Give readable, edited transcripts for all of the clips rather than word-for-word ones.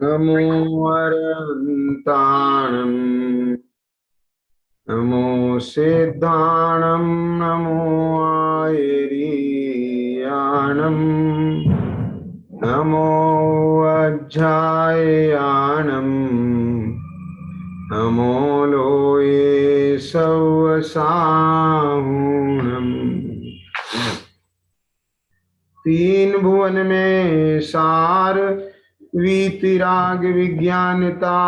नमो अरहन्ताणं नमो सिद्धाणं नमो आयर्याणं नमो वज्राययाणं नमो लोये सवसाहुणम्। तीन भुवन में सार वीतराग विज्ञानता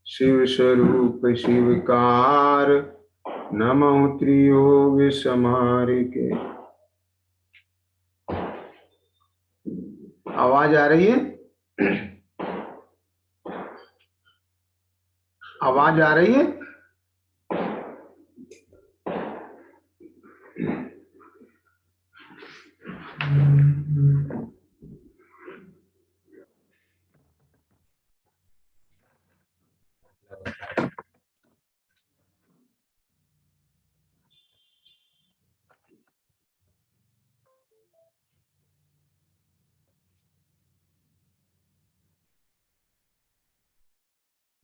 शिव स्वरूप शिवकार नमो त्रियोग समारिके। आवाज आ रही है? आवाज आ रही है?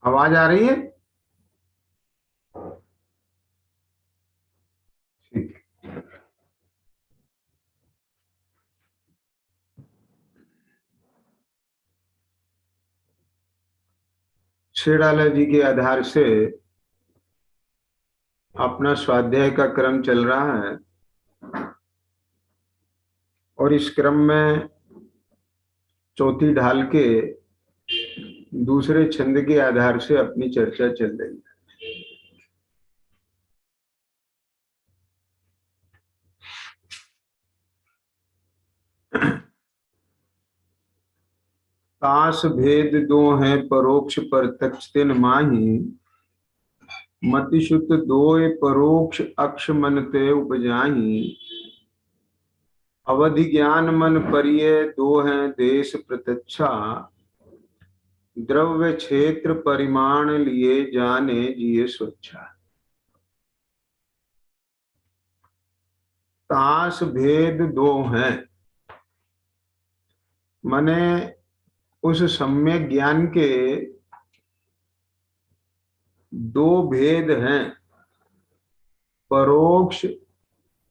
आवाज आ रही है? ठीक। शेराला जी के आधार से अपना स्वाध्याय का क्रम चल रहा है और इस क्रम में चौथी ढाल के दूसरे छंद के आधार से अपनी चर्चा चल रही है। तास भेद दो हैं परोक्ष प्रत्यक्ष तिन माही मति शुद्ध दोय परोक्ष अक्ष मन ते उपजाही अवधि ज्ञान मन परिये दो हैं देश प्रत्यक्षा द्रव्य क्षेत्र परिमाण लिए जाने जिये स्वच्छा। तास भेद दो हैं माने उस सम्यक ज्ञान के दो भेद हैं, परोक्ष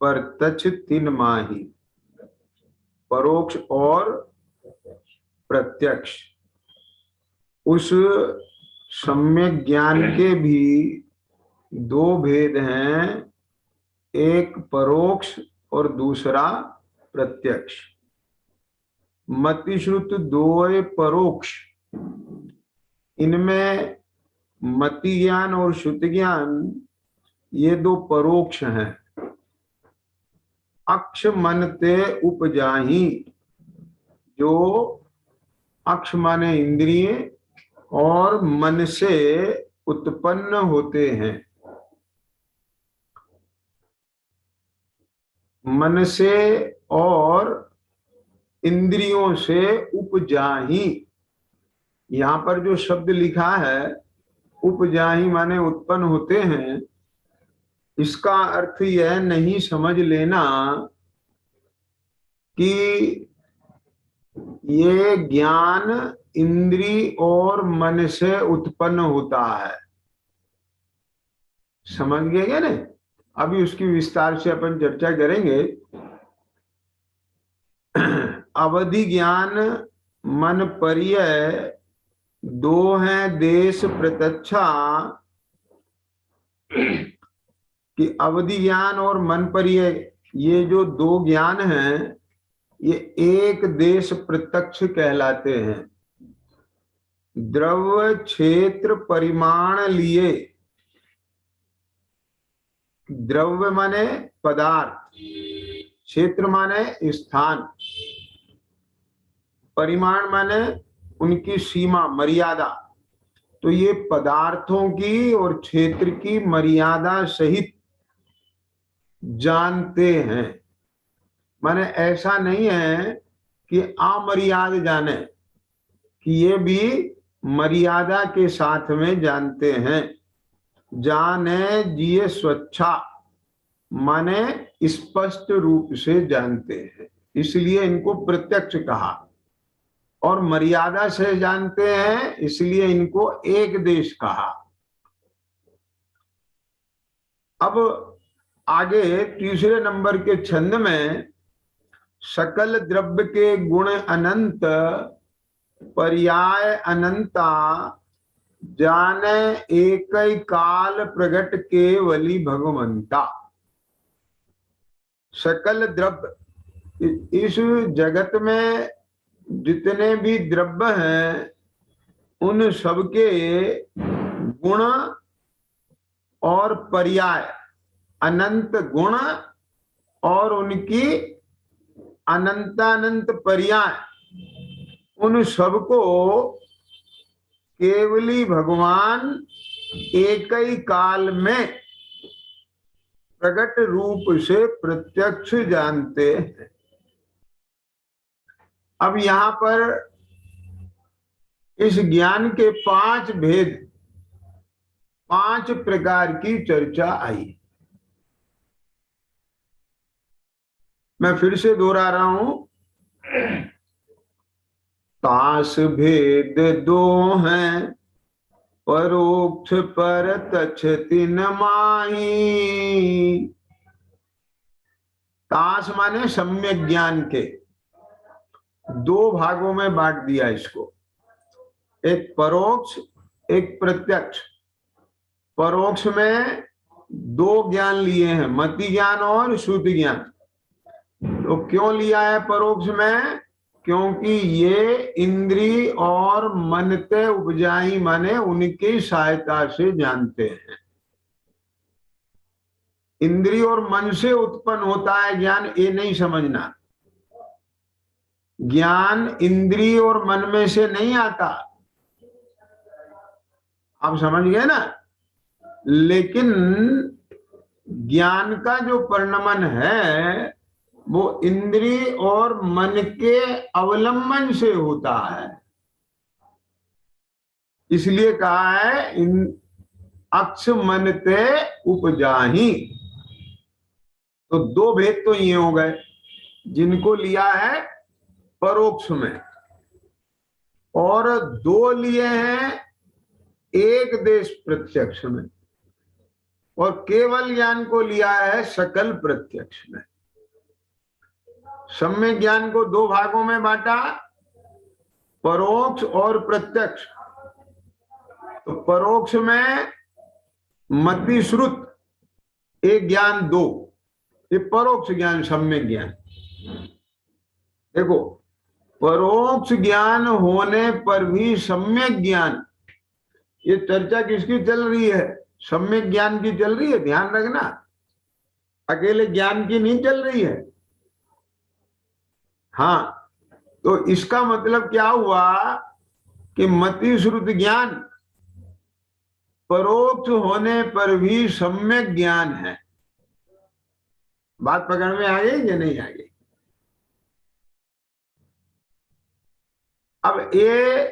प्रत्यक्ष तीन माही। परोक्ष और प्रत्यक्ष उस सम्यक ज्ञान के भी दो भेद हैं, एक परोक्ष और दूसरा प्रत्यक्ष। मतिश्रुत दोय परोक्ष, इनमें मति ज्ञान और श्रुति ज्ञान ये दो परोक्ष हैं। अक्ष मन ते उपजाही, जो अक्ष माने इंद्रिय और मन से उत्पन्न होते हैं। मन से और इंद्रियों से उपजाही, यहां पर जो शब्द लिखा है उपजाही माने उत्पन्न होते हैं, इसका अर्थ यह नहीं समझ लेना कि ये ज्ञान इंद्री और मन से उत्पन्न होता है। समझ गए क्या? नहीं, अभी उसकी विस्तार से अपन चर्चा करेंगे। अवधि ज्ञान मन परिय दो हैं देश प्रत्यक्षा, कि अवधि ज्ञान और मन परिय ये जो दो ज्ञान हैं ये एक देश प्रत्यक्ष कहलाते हैं। द्रव्य क्षेत्र परिमाण लिए, द्रव्य माने पदार्थ, क्षेत्र माने स्थान, परिमाण माने उनकी सीमा मर्यादा। तो ये पदार्थों की और क्षेत्र की मर्यादा सहित जानते हैं। माने ऐसा नहीं है कि अमर्याद जाने, कि ये भी मर्यादा के साथ में जानते हैं। जाने जिये स्वच्छा माने स्पष्ट रूप से जानते हैं, इसलिए इनको प्रत्यक्ष कहा। और मर्यादा से जानते हैं, इसलिए इनको एक देश कहा। अब आगे तीसरे नंबर के छंद में सकल द्रव्य के गुण अनंत, पर्याय अनंता, जाने एक ही काल प्रगट केवली भगवंता। सकल द्रव्य, इस जगत में जितने भी द्रव्य हैं उन सबके गुण और पर्याय, अनंत गुण और उनकी अनंतानंत पर्याय, उन सबको केवली भगवान एक ही काल में प्रकट रूप से प्रत्यक्ष जानते हैं। अब यहां पर इस ज्ञान के 5 भेद, 5 प्रकार की चर्चा आई। मैं फिर से दोहरा रहा हूं, तास भेद 2 हैं, परोक्ष परतच्छ तिन माही। तास माने सम्यक ज्ञान के 2 भागों में बांट दिया इसको, एक परोक्ष एक प्रत्यक्ष। परोक्ष में 2 ज्ञान लिए हैं, मति ज्ञान और श्रुति ज्ञान। तो क्यों लिया है परोक्ष में? क्योंकि ये इंद्री और मन ते उपजाई, माने उनकी सहायता से जानते हैं। इंद्री और मन से उत्पन्न होता है ज्ञान, ये नहीं समझना। ज्ञान इंद्री और मन में से नहीं आता, आप समझ गए ना। लेकिन ज्ञान का जो परिणमन है वो इंद्री और मन के अवलंबन से होता है। इसलिए कहा है इन अक्ष मन ते उपजाही। तो 2 भेद तो ये हो गए जिनको लिया है परोक्ष में, और 2 लिए हैं एक देश प्रत्यक्ष में, और केवल ज्ञान को लिया है सकल प्रत्यक्ष में। सम्यक ज्ञान को 2 भागों में बांटा, परोक्ष और प्रत्यक्ष। तो परोक्ष में मति श्रुत एक ज्ञान 2, ये परोक्ष ज्ञान, सम्यक ज्ञान। देखो, परोक्ष ज्ञान होने पर भी सम्यक ज्ञान, ये चर्चा किसकी चल रही है? सम्यक ज्ञान की चल रही है, ध्यान रखना, अकेले ज्ञान की नहीं चल रही है। हाँ, तो इसका मतलब क्या हुआ कि मति श्रुत ज्ञान परोक्ष होने पर भी सम्यक ज्ञान है। बात पकड़ में आ गई या नहीं आ गई? अब ये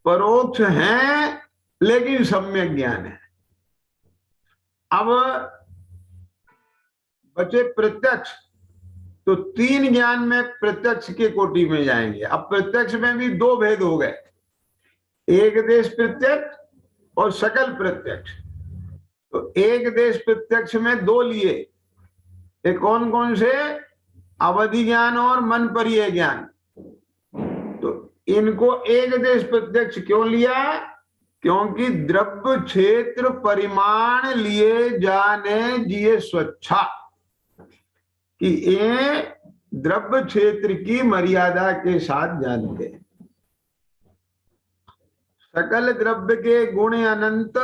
परोक्ष है लेकिन सम्यक ज्ञान है। अब बचे प्रत्यक्ष, तो 3 ज्ञान में प्रत्यक्ष के कोटि में जाएंगे। अब प्रत्यक्ष में भी 2 भेद हो गए, एक देश प्रत्यक्ष और सकल प्रत्यक्ष। तो एक देश प्रत्यक्ष में 2 लिए, ये कौन कौन से? अवधि ज्ञान और मन परिय ज्ञान। तो इनको एक देश प्रत्यक्ष क्यों लिया? क्योंकि द्रव्य क्षेत्र परिमाण लिए जाने जिये स्वच्छा, कि ये द्रव्य क्षेत्र की मर्यादा के साथ जानते हैं। सकल द्रव्य के गुण अनंत,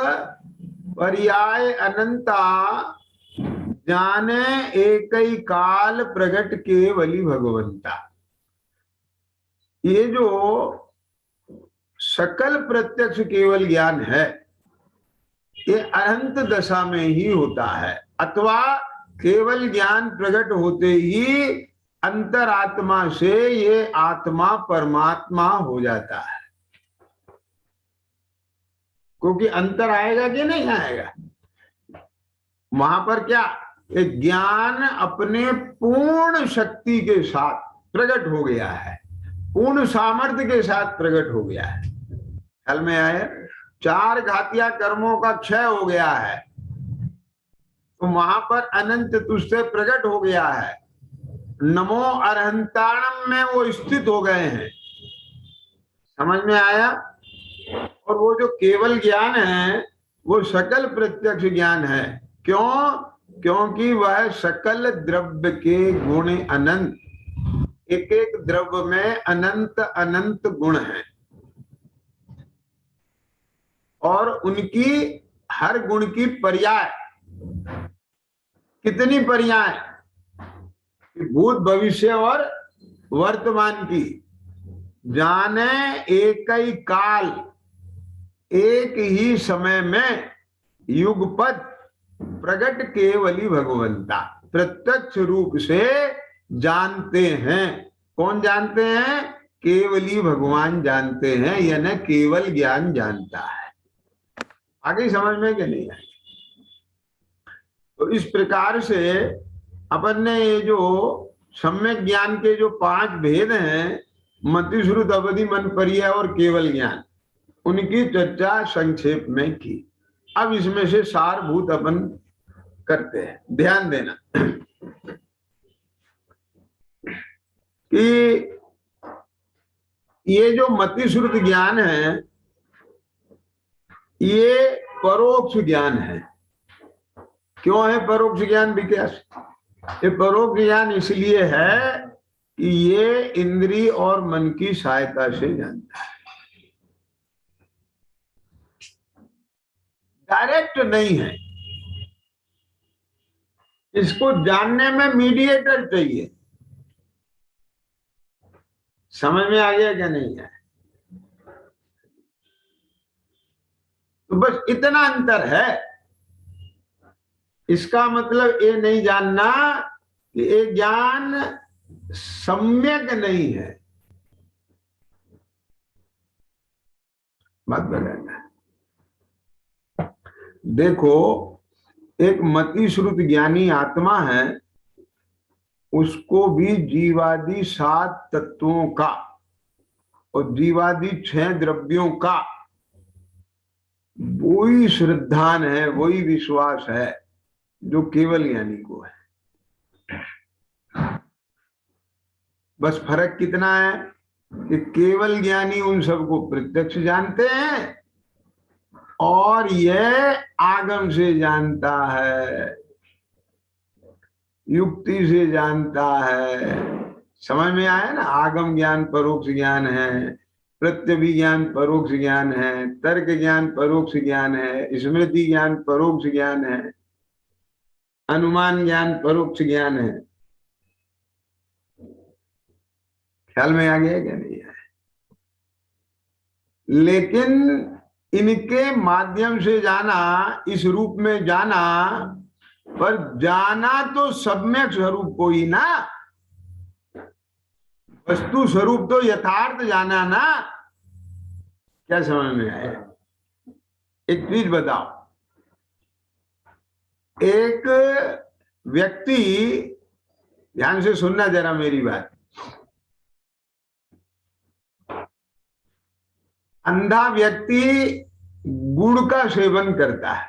पर्याय अनंता, जाने एक ही काल प्रगट केवली भगवंता। ये जो सकल प्रत्यक्ष केवल ज्ञान है, ये अनंत दशा में ही होता है, अथवा केवल ज्ञान प्रकट होते ही अंतरात्मा से ये आत्मा परमात्मा हो जाता है। क्योंकि अंतर आएगा कि नहीं आएगा? वहां पर क्या, एक ज्ञान अपने पूर्ण शक्ति के साथ प्रकट हो गया है, पूर्ण सामर्थ्य के साथ प्रकट हो गया है। ख्याल में आया? 4 घातिया कर्मों का क्षय हो गया है, तो वहां पर अनंत चतुष्टय प्रकट हो गया है। नमो अरहंताणम में वो स्थित हो गए हैं। समझ में आया? और वो जो केवल ज्ञान है वो सकल प्रत्यक्ष ज्ञान है। क्यों? क्योंकि वह सकल द्रव्य के गुण अनंत, एक एक द्रव्य में अनंत अनंत गुण हैं, और उनकी हर गुण की पर्याय, कितनी पर्याय? भूत भविष्य और वर्तमान की, जाने एक ही काल, एक ही समय में युगपत प्रकट केवली भगवंता, प्रत्यक्ष रूप से जानते हैं। कौन जानते हैं? केवली भगवान जानते हैं, यानी केवल ज्ञान जानता है। आगे समझ में क्या नहीं आए? तो इस प्रकार से अपन ने ये जो सम्यक ज्ञान के जो 5 भेद हैं, मति श्रुत अवधि मन परिया और केवल ज्ञान, उनकी चर्चा संक्षेप में की। अब इसमें से सारभूत अपन करते हैं। ध्यान देना कि ये जो मति श्रुत ज्ञान है ये परोक्ष ज्ञान है। क्यों है परोक्ष ज्ञान विकास? ये परोक्ष ज्ञान इसलिए है कि ये इंद्रिय और मन की सहायता से जानता है, डायरेक्ट नहीं है। इसको जानने में मीडिएटर चाहिए। समझ में आ गया क्या नहीं है? तो बस इतना अंतर है। इसका मतलब ये नहीं जानना कि ये ज्ञान सम्यक नहीं है, बात बताना। देखो, एक मति श्रुत ज्ञानी आत्मा है, उसको भी जीवादि 7 तत्वों का और जीवादि 6 द्रव्यों का वही श्रद्धान है, वही विश्वास है जो केवल ज्ञानी को है। बस फर्क कितना है कि केवल ज्ञानी उन सबको प्रत्यक्ष जानते हैं और यह आगम से जानता है, युक्ति से जानता है। समझ में आया ना? आगम ज्ञान परोक्ष ज्ञान है, प्रत्यभिज्ञान परोक्ष ज्ञान है, तर्क ज्ञान परोक्ष ज्ञान है, स्मृति ज्ञान परोक्ष ज्ञान है, अनुमान ज्ञान परोक्ष ज्ञान है। ख्याल में आ गया क्या नहीं है? लेकिन इनके माध्यम से जाना, इस रूप में जाना, पर जाना तो सम्यक स्वरूप को ही ना, वस्तु स्वरूप तो यथार्थ जाना ना। क्या समझ में आया? एक चीज बताओ, एक व्यक्ति, ध्यान से सुनना जरा मेरी बात, अंधा व्यक्ति गुड़ का सेवन करता है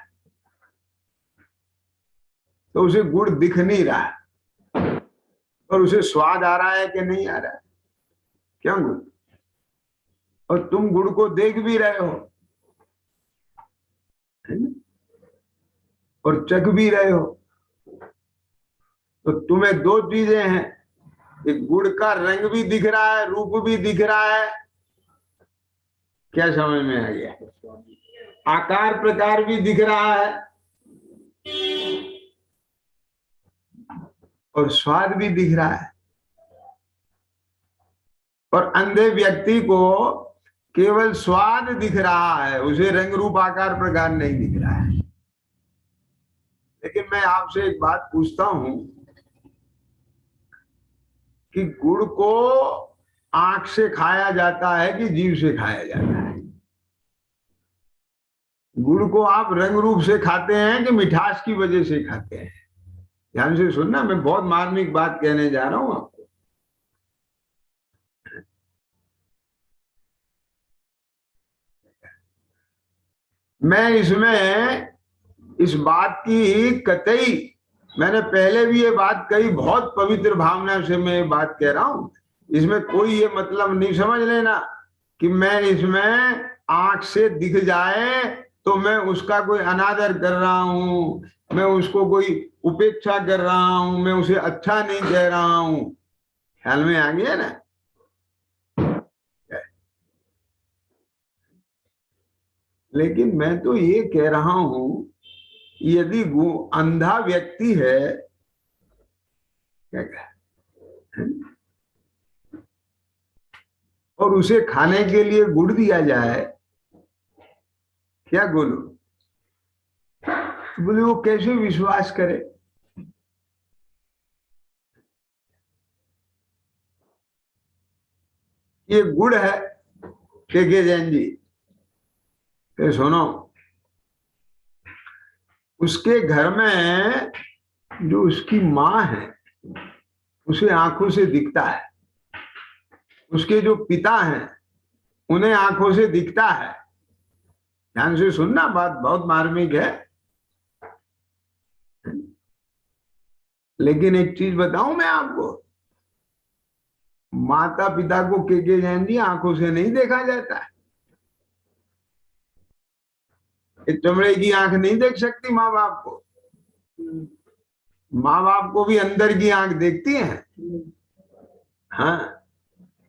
तो उसे गुड़ दिख नहीं रहा है, और उसे स्वाद आ रहा है कि नहीं आ रहा है? क्यों गुड़? और तुम गुड़ को देख भी रहे हो और चख भी रहे हो, तो तुम्हें 2 चीजें हैं, एक गुड़ का रंग भी दिख रहा है, रूप भी दिख रहा है। क्या समझ में आ गया? आकार प्रकार भी दिख रहा है और स्वाद भी दिख रहा है। और अंधे व्यक्ति को केवल स्वाद दिख रहा है, उसे रंग रूप आकार प्रकार नहीं दिख रहा है। लेकिन मैं आपसे एक बात पूछता हूं कि गुड़ को आंख से खाया जाता है कि जीभ से खाया जाता है? गुड़ को आप रंग रूप से खाते हैं कि मिठास की वजह से खाते हैं? ध्यान से सुनना, मैं बहुत मार्मिक बात कहने जा रहा हूं आपको। मैं इसमें इस बात की कतई, मैंने पहले भी ये बात कही, बहुत पवित्र भावना से मैं ये बात कह रहा हूं, इसमें कोई ये मतलब नहीं समझ लेना कि मैं इसमें आंख से दिख जाए तो मैं उसका कोई अनादर कर रहा हूं, मैं उसको कोई उपेक्षा कर रहा हूं, मैं उसे अच्छा नहीं कह रहा हूं। ख्याल में आ गया ना? लेकिन मैं तो ये कह रहा हूं, यदि अंधा व्यक्ति है, क्या कह, और उसे खाने के लिए गुड़ दिया जाए, क्या बोलो, तो बोले वो कैसे विश्वास करे? ये गुड़ है के जैन जी, तो सुनो, उसके घर में जो उसकी माँ है उसे आंखों से दिखता है, उसके जो पिता हैं उन्हें आंखों से दिखता है। ध्यान से सुनना, बात बहुत मार्मिक है। लेकिन एक चीज बताऊं मैं आपको, माता पिता को के जैन जी आंखों से नहीं देखा जाता है। चमड़े की आंख नहीं देख सकती माँ बाप को। माँ बाप को भी अंदर की आंख देखती है। हाँ,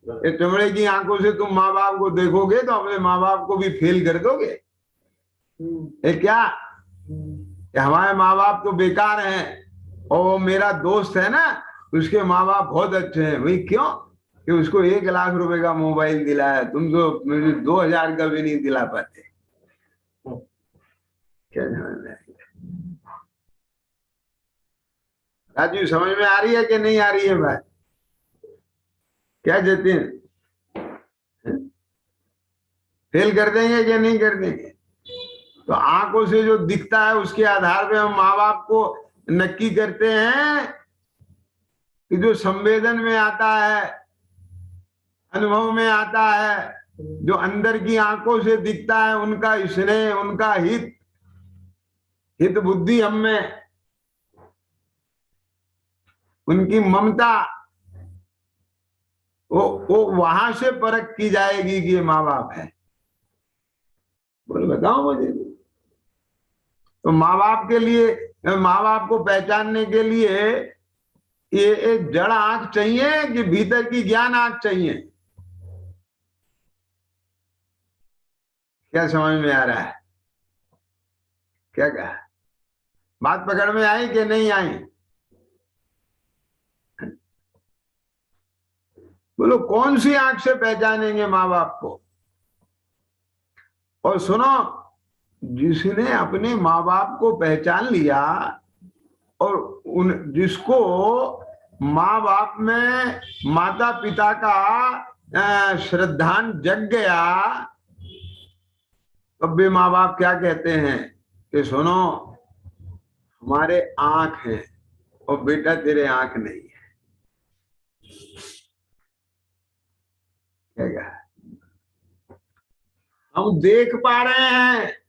ये चमड़े की आंखों से तुम माँ बाप को देखोगे तो अपने माँ बाप को भी फेल कर दोगे। ये क्या, हमारे माँ बाप तो बेकार हैं और वो मेरा दोस्त है ना, उसके माँ बाप बहुत अच्छे हैं। भाई क्यों? कि उसको 1 लाख रुपए का मोबाइल दिलाया, तुम तो मुझे 2,000 का भी नहीं दिला पाते। क्या समझ में? राजू समझ में आ रही है कि नहीं आ रही है बात? क्या कहते हैं, फेल कर देंगे कि नहीं कर देंगे? तो आंखों से जो दिखता है उसके आधार पे हम माँ बाप को नक्की करते हैं कि जो संवेदन में आता है, अनुभव में आता है, जो अंदर की आंखों से दिखता है, उनका स्नेह, उनका हित, हित बुद्धि हम में, उनकी ममता, वो वहां से परख की जाएगी कि ये माँ बाप है। बोले बताओ मुझे। तो माँ बाप के लिए, माँ बाप को पहचानने के लिए ये एक जड़ आंख चाहिए कि भीतर की ज्ञान आंख चाहिए? क्या समझ में आ रहा है? क्या कहा? बात पकड़ में आई कि नहीं आई? बोलो कौन सी आंख से पहचानेंगे माँ बाप को? और सुनो, जिसने अपने माँ बाप को पहचान लिया और उन जिसको माँ बाप में माता पिता का श्रद्धान जग गया, तब भी माँ बाप क्या कहते हैं कि सुनो, हमारे आंख है और बेटा तेरे आंख नहीं है। क्या कहा? हम देख पा रहे हैं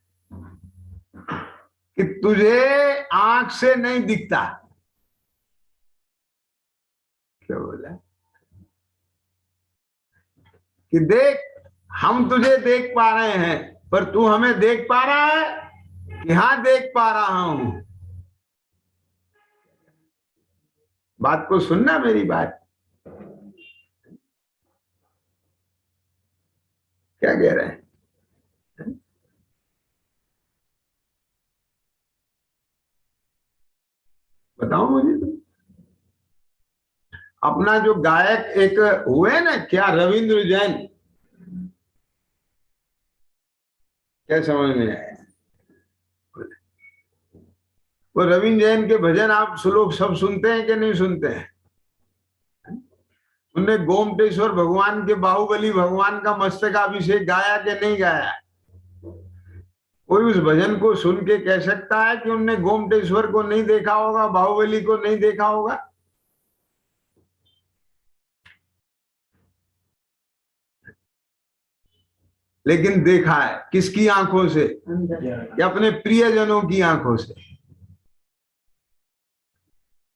कि तुझे आंख से नहीं दिखता। क्या बोला? कि देख, हम तुझे देख पा रहे हैं, पर तू हमें देख पा रहा है कि हाँ देख पा रहा हूं। बात को सुनना मेरी बात। क्या कह रहे हैं? बताओ मुझे तुम। अपना जो गायक एक हुए ना, क्या, रविंद्र जैन, क्या समझ में आया? वो रविंद्र जैन के भजन आप लोग सब सुनते हैं कि नहीं सुनते हैं? उनने गोमटेश्वर भगवान के, बाहुबली भगवान का मस्तकाभिषेक गाया कि नहीं गाया? कोई उस भजन को सुन के कह सकता है कि उनने गोमटेश्वर को नहीं देखा होगा, बाहुबली को नहीं देखा होगा? लेकिन देखा है किसकी आंखों से? या अपने प्रियजनों की आंखों से।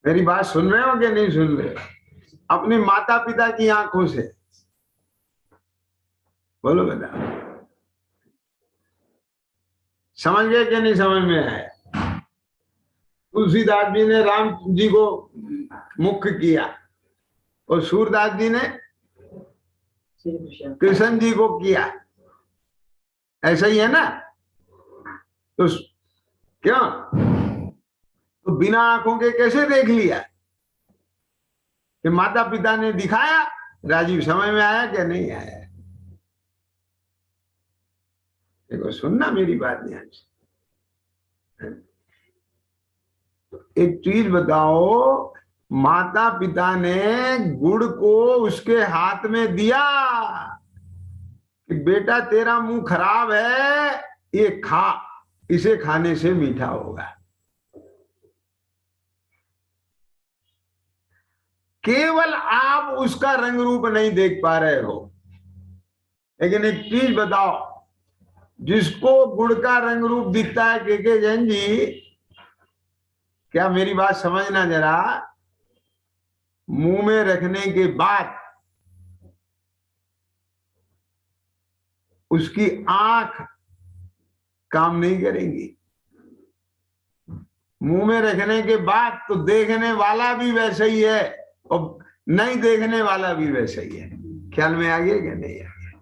मेरी बात सुन रहे हो कि नहीं सुन रहे? अपने माता पिता की आंखों से। बोलो बेटा, समझ गए कि नहीं समझ में आया? तुलसीदास जी ने राम जी को मुख्य किया और सूरदास जी ने कृष्ण जी को किया। ऐसा ही है ना? तो क्यों? तो बिना आंखों के कैसे देख लिया? कि माता पिता ने दिखाया। राजीव, समझ में आया कि नहीं आया? देखो, सुनना मेरी बात ध्यान से। एक चीज बताओ, माता पिता ने गुड़ को उसके हाथ में दिया कि बेटा तेरा मुंह खराब है, ये खा, इसे खाने से मीठा होगा। केवल आप उसका रंग रूप नहीं देख पा रहे हो। लेकिन एक चीज बताओ, जिसको गुड़ का रंग रूप दिखता है, के जैन जी, क्या मेरी बात समझना जरा, मुंह में रखने के बाद उसकी आंख काम नहीं करेंगी। मुंह में रखने के बाद तो देखने वाला भी वैसा ही है और नहीं देखने वाला भी वैसा ही है। ख्याल में आ गया कि नहीं आ गया?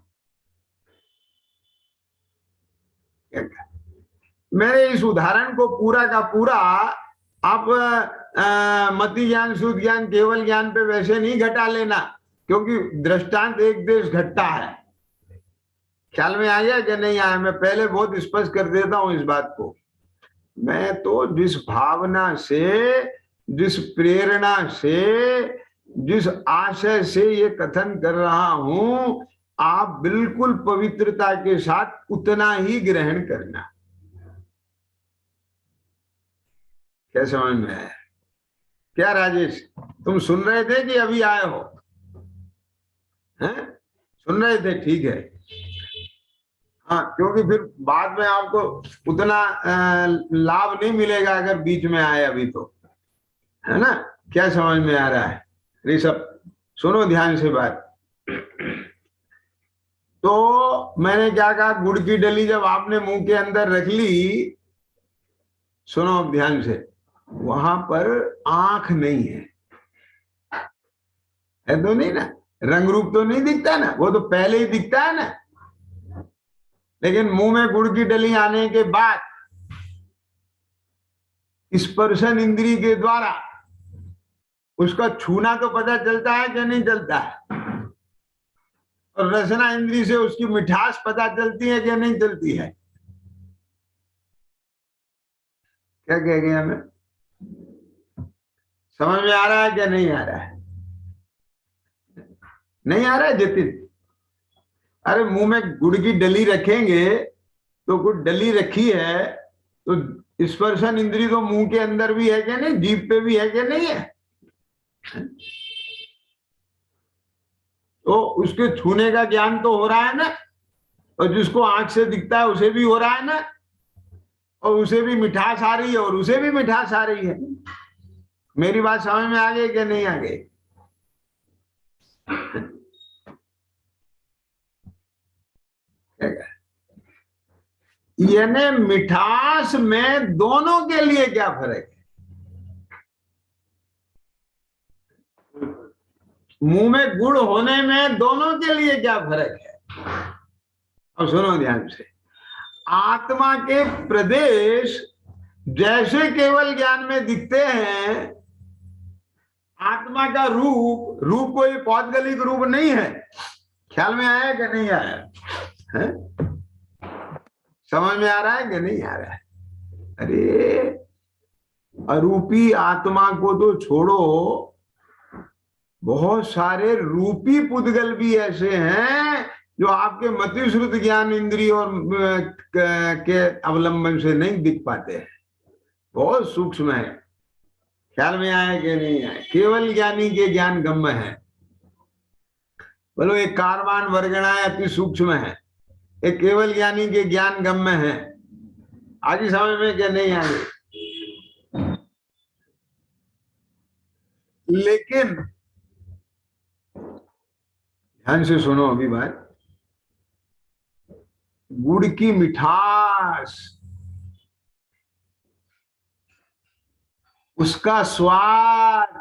मेरे इस उदाहरण को पूरा का पूरा आप मति ज्ञान, शुद्ध ज्ञान, केवल ज्ञान पे वैसे नहीं घटा लेना, क्योंकि दृष्टांत एक देश घटता है। ख्याल में आ गया कि नहीं आया? मैं पहले बहुत स्पष्ट कर देता हूं इस बात को। मैं तो जिस भावना से, जिस प्रेरणा से, जिस आशय से ये कथन कर रहा हूं, आप बिल्कुल पवित्रता के साथ उतना ही ग्रहण करना। क्या समझ में आया? क्या राजेश, तुम सुन रहे थे कि अभी आए हो? हैं? सुन रहे थे? ठीक है। हाँ, क्योंकि फिर बाद में आपको उतना लाभ नहीं मिलेगा अगर बीच में आए अभी, तो है ना? क्या समझ में आ रहा है ऋषभ? सुनो ध्यान से बात। तो मैंने क्या कहा, गुड़ की डली जब आपने मुंह के अंदर रख ली, सुनो ध्यान से, वहां पर आंख नहीं है तो नहीं ना? रंग रूप तो नहीं दिखता ना, वो तो पहले ही दिखता है ना। लेकिन मुंह में गुड़ की डली आने के बाद स्पर्शन इंद्री के द्वारा उसका छूना तो पता चलता है कि नहीं चलता है? और रसना इंद्री से उसकी मिठास पता चलती है कि नहीं चलती है? क्या कह गया मैं? समझ में आ रहा है कि नहीं आ रहा है? नहीं आ रहा है जतिन? अरे, मुंह में गुड़ की डली रखेंगे तो गुड़ डली रखी है तो स्पर्शन इंद्री तो मुंह के अंदर भी है कि नहीं, जीभ पे भी है कि नहीं है? तो उसके छूने का ज्ञान तो हो रहा है ना, और जिसको आंख से दिखता है उसे भी हो रहा है ना, और उसे भी मिठास आ रही है और उसे भी मिठास आ रही है। मेरी बात समझ में आ गई कि नहीं आ गई? यानी मिठास में दोनों के लिए क्या फर्क है? मुंह में गुड़ होने में दोनों के लिए क्या फर्क है? अब सुनो ध्यान से। आत्मा के प्रदेश जैसे केवल ज्ञान में दिखते हैं, आत्मा का रूप, रूप कोई पौद्गलिक रूप नहीं है। ख्याल में आया कि नहीं आया है? समझ में आ रहा है कि नहीं आ रहा है? अरे, अरूपी आत्मा को तो छोड़ो, बहुत सारे रूपी पुद्गल भी ऐसे हैं जो आपके मति श्रुत ज्ञान इंद्रिय और के अवलंबन से नहीं दिख पाते हैं। बहुत सूक्ष्म है। ख्याल में आया कि नहीं आया? केवल ज्ञानी के ज्ञान गम्य है। बोलो, एक कारवान वर्गणाएं अति सूक्ष्म है। ये केवल ज्ञानी के ज्ञान गम्य है। आगे समझ में क्या नहीं आगे? लेकिन ध्यान से सुनो अभी बात, गुड़ की मिठास, उसका स्वाद,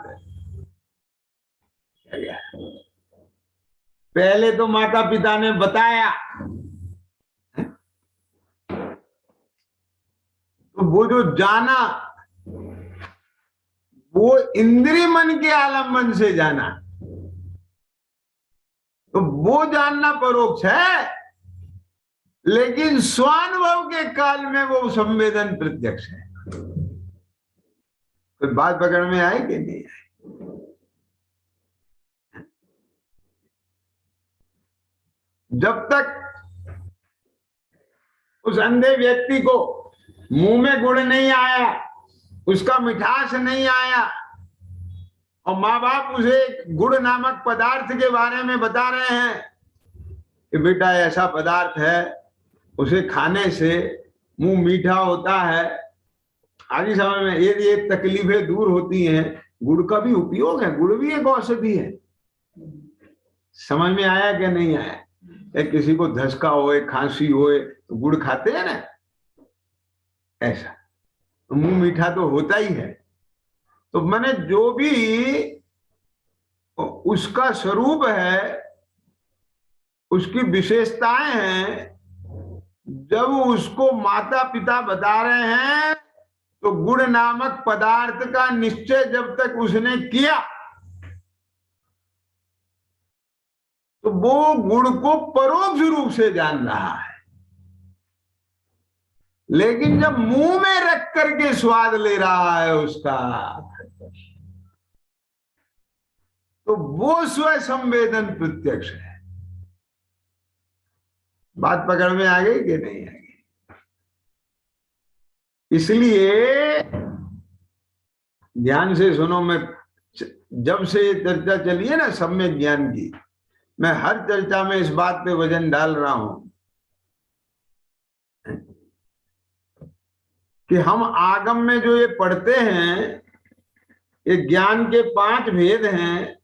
पहले तो माता पिता ने बताया, तो वो जो जाना वो इंद्रिय मन के आलम्बन से जाना, तो वो जानना परोक्ष है, लेकिन स्वानुभव के काल में वो संवेदन प्रत्यक्ष है। तो बात पकड़ में आए कि नहीं आए? जब तक उस अंधे व्यक्ति को मुंह में गुड़ नहीं आया, उसका मिठास नहीं आया, और माँ बाप उसे गुड़ नामक पदार्थ के बारे में बता रहे हैं कि बेटा ऐसा पदार्थ है, उसे खाने से मुंह मीठा होता है, आगे समय में ये तकलीफें दूर होती हैं, गुड़ का भी उपयोग है, गुड़ भी एक औषधि है। समझ में आया कि नहीं आया? किसी को धसका होए, खांसी होए तो गुड़ खाते हैं ना, ऐसा तो मुंह मीठा तो होता ही है। तो मैंने जो भी उसका स्वरूप है, उसकी विशेषताएं हैं, जब उसको माता पिता बता रहे हैं तो गुड़ नामक पदार्थ का निश्चय जब तक उसने किया तो वो गुड़ को परोक्ष रूप से जान रहा है। लेकिन जब मुंह में रख करके स्वाद ले रहा है उसका, तो वो स्व संवेदन प्रत्यक्ष है। बात पकड़ में आ गई कि नहीं आ गई? इसलिए ध्यान से सुनो, मैं जब से ये चर्चा चली है ना सम्यक ज्ञान की, मैं हर चर्चा में इस बात पे वजन डाल रहा हूं कि हम आगम में जो ये पढ़ते हैं, ये ज्ञान के 5 भेद हैं,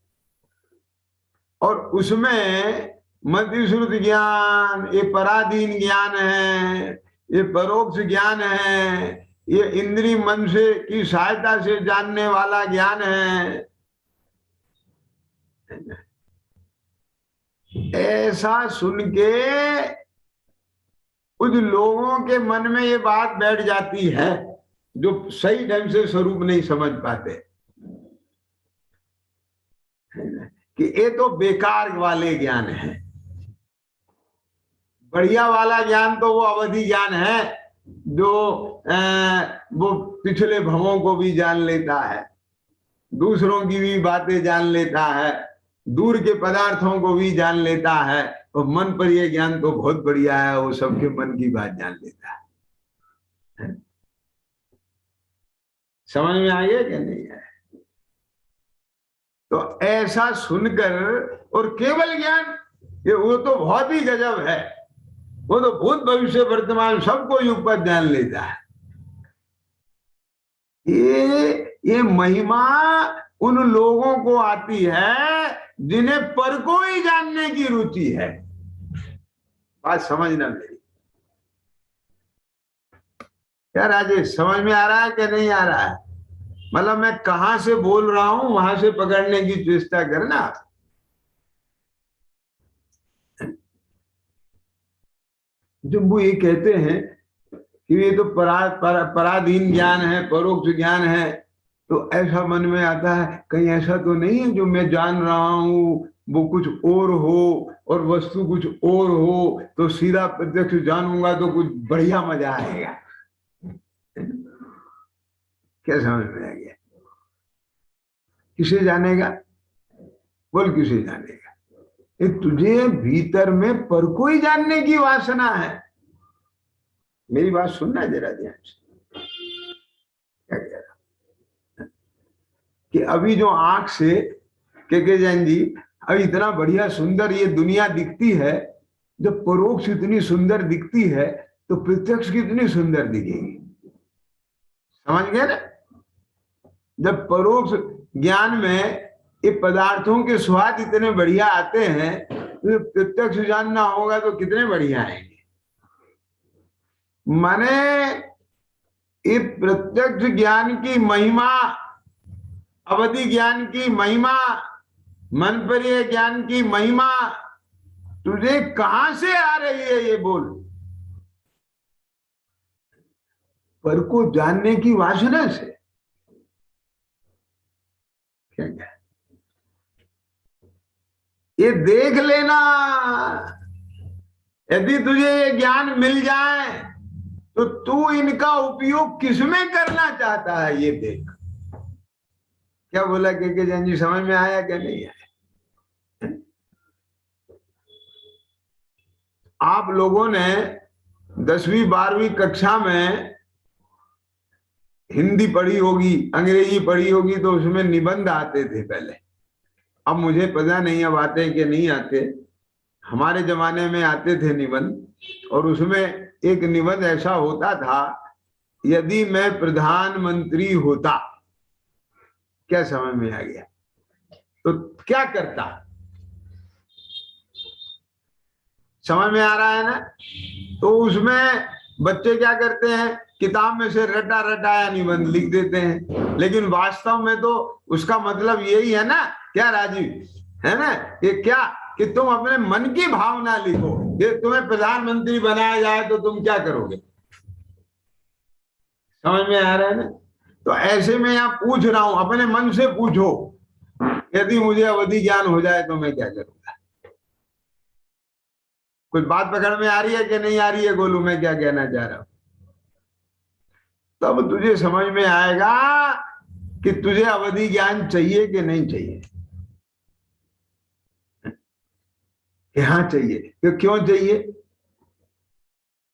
और उसमें मध्यश्रुति ज्ञान, ये पराधीन ज्ञान है, ये परोक्ष ज्ञान है, ये इंद्रिय मन से की सहायता से जानने वाला ज्ञान है। ऐसा सुन के कुछ लोगों के मन में ये बात बैठ जाती है जो सही ढंग से स्वरूप नहीं समझ पाते कि ये तो बेकार वाले ज्ञान है। बढ़िया वाला ज्ञान तो वो अवधि ज्ञान है जो वो पिछले भवों को भी जान लेता है, दूसरों की भी बातें जान लेता है, दूर के पदार्थों को भी जान लेता है, और मन पर ये ज्ञान तो बहुत बढ़िया है, वो सबके मन की बात जान लेता है। समझ में आ गया कि नहीं है? तो ऐसा सुनकर, और केवल ज्ञान ये वो तो बहुत ही गजब है, वो तो भूत भविष्य वर्तमान सबको युग पर जान लेता है। ये महिमा उन लोगों को आती है जिन्हें पर को ही जानने की रुचि है। बात समझना मेरी। क्या राजेश, समझ में आ रहा है कि नहीं आ रहा है? मतलब मैं कहां से बोल रहा हूं वहां से पकड़ने की चेष्टा करना। जब वो ये कहते हैं कि ये तो पराधीन ज्ञान है, परोक्ष ज्ञान है, तो ऐसा मन में आता है कहीं ऐसा तो नहीं है जो मैं जान रहा हूं वो कुछ और हो और वस्तु कुछ और हो, तो सीधा प्रत्यक्ष जानूंगा तो कुछ बढ़िया मजा आएगा। क्या समझ में आ गया? किसे जानेगा? बोल किसे जानेगा? ये तुझे भीतर में पर को ही जानने की वासना है। मेरी बात सुनना जरा ध्यान से। क्या कह रहा कि अभी जो आंख से के जैन जी, अब इतना बढ़िया सुंदर ये दुनिया दिखती है, जब परोक्ष इतनी सुंदर दिखती है तो प्रत्यक्ष कितनी सुंदर दिखेगी, समझ गए ना। जब परोक्ष ज्ञान में ये पदार्थों के स्वाद इतने बढ़िया आते हैं तो प्रत्यक्ष जानना होगा तो कितने बढ़िया आएंगे। माने ये प्रत्यक्ष ज्ञान की महिमा, अवधि ज्ञान की महिमा, मनपरीय ज्ञान की महिमा तुझे कहां से आ रही है ये बोल। पर को जानने की वासना से। क्या क्या ये देख लेना, यदि तुझे ये ज्ञान मिल जाए तो तू इनका उपयोग किसमें करना चाहता है ये देख। क्या बोला के जैन जी, समझ में आया क्या नहीं आया? आप लोगों ने 10वीं 12वीं कक्षा में हिंदी पढ़ी होगी, अंग्रेजी पढ़ी होगी, तो उसमें निबंध आते थे पहले। अब मुझे पता नहीं अब आते कि नहीं आते, हमारे जमाने में आते थे निबंध। और उसमें एक निबंध ऐसा होता था, यदि मैं प्रधानमंत्री होता, क्या समझ में आ गया, तो क्या करता। समझ में आ रहा है ना। तो उसमें बच्चे क्या करते हैं, किताब में से रटा रटाया निबंध लिख देते हैं, लेकिन वास्तव में तो उसका मतलब यही है ना, क्या राजीव, है ना, ये क्या कि तुम अपने मन की भावना लिखो कि तुम्हें प्रधानमंत्री बनाया जाए तो तुम क्या करोगे। समझ में आ रहा है ना। तो ऐसे में यहाँ पूछ रहा हूं, अपने मन से पूछो, यदि मुझे अवधि ज्ञान हो जाए तो मैं क्या करूंगा। कुछ बात पकड़ में आ रही है कि नहीं आ रही है गोलू, मैं क्या कहना चाह रहा हूं। तब तुझे समझ में आएगा कि तुझे अवधि ज्ञान चाहिए कि नहीं चाहिए। कि हाँ चाहिए, तो क्यों चाहिए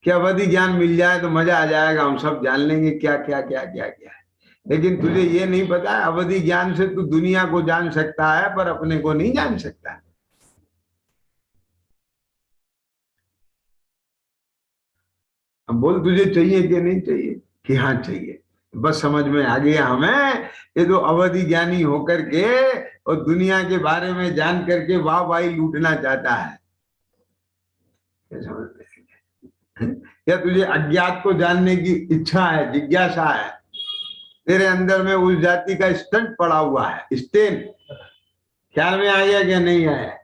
कि अवधि ज्ञान मिल जाए तो मजा आ जाएगा, हम सब जान लेंगे क्या क्या क्या क्या क्या है। लेकिन तुझे ये नहीं पता है, अवधि ज्ञान से तू दुनिया को जान सकता है पर अपने को नहीं जान सकता। अब बोल तुझे चाहिए कि नहीं चाहिए। कि हाँ चाहिए। बस समझ में आ गया हमें, ये तो अवधि ज्ञानी होकर के और दुनिया के बारे में जान करके वाह वाही लूटना चाहता है। समझ में, या तुझे अज्ञात को जानने की इच्छा है, जिज्ञासा है, तेरे अंदर में उस जाति का स्टंट पड़ा हुआ है, स्टेन। ख्याल में आया क्या नहीं आया।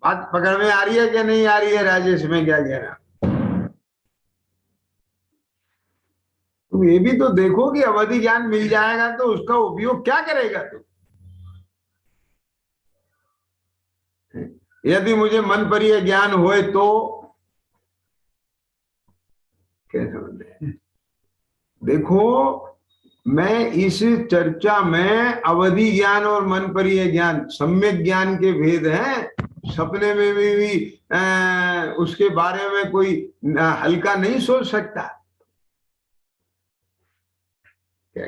बात पकड़ में आ रही है क्या नहीं आ रही है राजेश, में क्या कह रहा। तुम ये भी तो देखो कि अवधि ज्ञान मिल जाएगा तो उसका उपयोग क्या करेगा तू। यदि मुझे मन पर यह ज्ञान होए तो क्या समझ में। देखो मैं इस चर्चा में अवधि ज्ञान और मन पर यह ज्ञान, सम्यक ज्ञान के भेद हैं। सपने में भी उसके बारे में कोई हल्का नहीं सोच सकता। क्या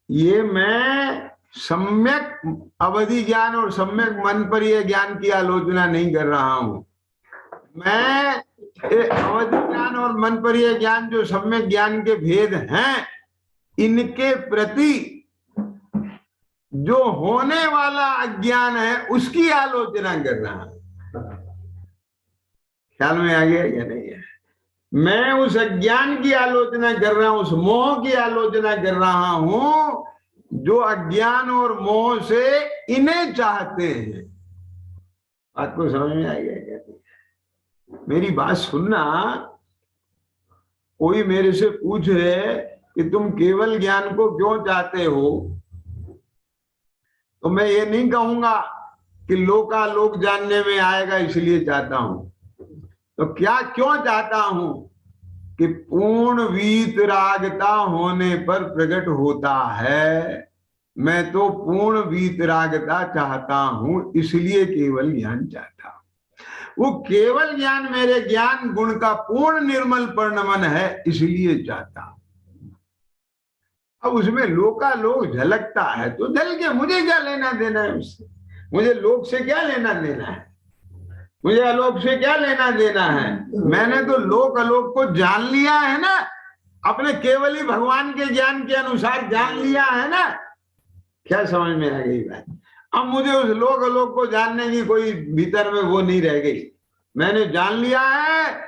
ये मैं सम्यक अवधि ज्ञान और सम्यक मन पर यह ज्ञान की आलोचना नहीं कर रहा हूं। मैं अवधि ज्ञान और मन पर यह ज्ञान जो सम्यक ज्ञान के भेद हैं, इनके प्रति जो होने वाला अज्ञान है उसकी आलोचना कर रहा हूं। ख्याल में आ गया या नहीं है। मैं उस अज्ञान की आलोचना कर रहा हूं, उस मोह की आलोचना कर रहा हूं जो अज्ञान और मोह से इन्हें चाहते हैं। बात को समझ में आ गया क्या। मेरी बात सुनना, कोई मेरे से पूछे कि तुम केवल ज्ञान को क्यों चाहते हो, तो मैं ये नहीं कहूंगा कि लोकालोक जानने में आएगा इसलिए चाहता हूं। तो क्या क्यों चाहता हूं कि पूर्ण वीतरागता होने पर प्रकट होता है। मैं तो पूर्ण वीतरागता चाहता हूं, इसलिए केवल ज्ञान चाहता हूं। वो केवल ज्ञान मेरे ज्ञान गुण का पूर्ण निर्मल परिणमन है, इसलिए चाहता हूं। अब उसमें लोकालोक झलकता है तो झल के मुझे क्या लेना देना है उससे, मुझे लोक से क्या लेना देना है। मुझे आलोक से क्या लेना देना है? मैंने तो लोक आलोक को जान लिया है ना, अपने केवल ही भगवान के ज्ञान के अनुसार जान लिया है ना। क्या समझ में आ गई बात? अब मुझे उस लोक आलोक को जानने की कोई भीतर में वो नहीं रह गई। मैंने जान लिया है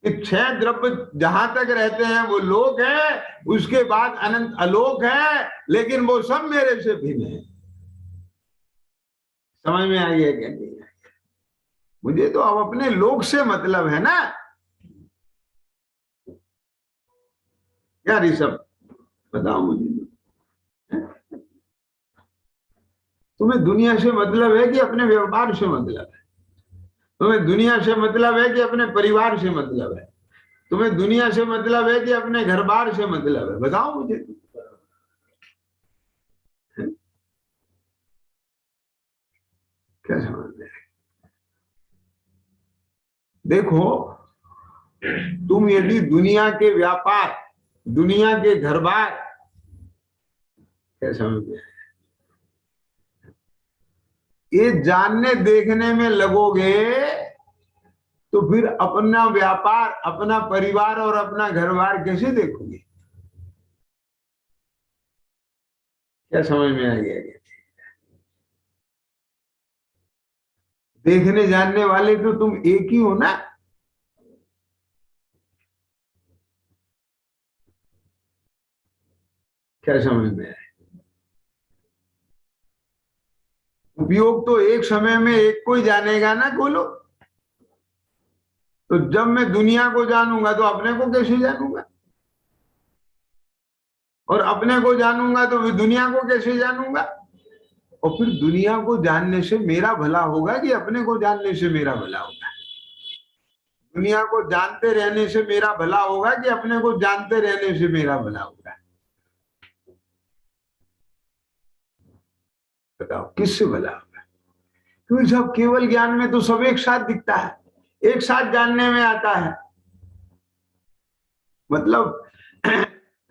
कि 6 द्रव्य जहां तक रहते हैं वो लोक है, उसके बाद अनंत आलोक है, लेकिन वो सब मेरे से भिन्न है। समझ में आ गया क्या? नहीं, मुझे तो अब अपने लोक से मतलब है ना। क्या ऋषभ, बताओ मुझे, तुम्हें दुनिया से मतलब है कि अपने व्यापार से मतलब है? तुम्हें दुनिया से मतलब है कि अपने परिवार से मतलब है? तुम्हें दुनिया से मतलब है कि अपने घर बार से मतलब है? बताओ मुझे। क्या समझ में? देखो, तुम यदि दुनिया के व्यापार, दुनिया के घर बार, क्या समझ में, ये जानने देखने में लगोगे तो फिर अपना व्यापार, अपना परिवार और अपना घर बार कैसे देखोगे? क्या समझ में आ गया? देखने जानने वाले तो तुम एक ही हो ना। क्या समझ में आया? उपयोग तो एक समय में एक को ही जानेगा ना, बोलो। तो जब मैं दुनिया को जानूंगा तो अपने को कैसे जानूंगा? और अपने को जानूंगा तो फिर दुनिया को कैसे जानूंगा? और फिर दुनिया को जानने से मेरा भला होगा कि अपने को जानने से मेरा भला होगा? दुनिया को जानते रहने से मेरा भला होगा कि अपने को जानते रहने से मेरा भला होगा? बताओ किससे भला होगा? क्योंकि सब केवल ज्ञान में तो सब एक साथ दिखता है, एक साथ जानने में आता है। मतलब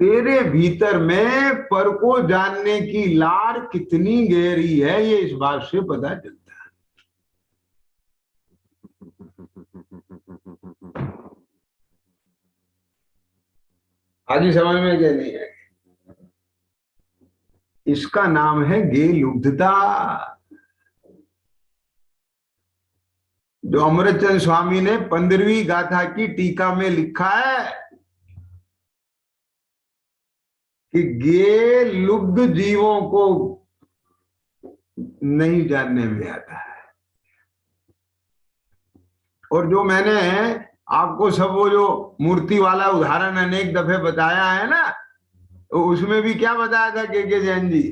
तेरे भीतर में पर को जानने की लार कितनी गहरी है, ये इस बात से पता चलता है। आगे समझ में क्या नहीं है? इसका नाम है गेलुब्धता। जो अमृतचंद स्वामी ने 15वीं गाथा की टीका में लिखा है कि गे लुब्ध जीवों को नहीं जानने में आता है। और जो मैंने आपको सब वो जो मूर्ति वाला उदाहरण अनेक दफे बताया है ना, तो उसमें भी क्या बताया था के जैन जी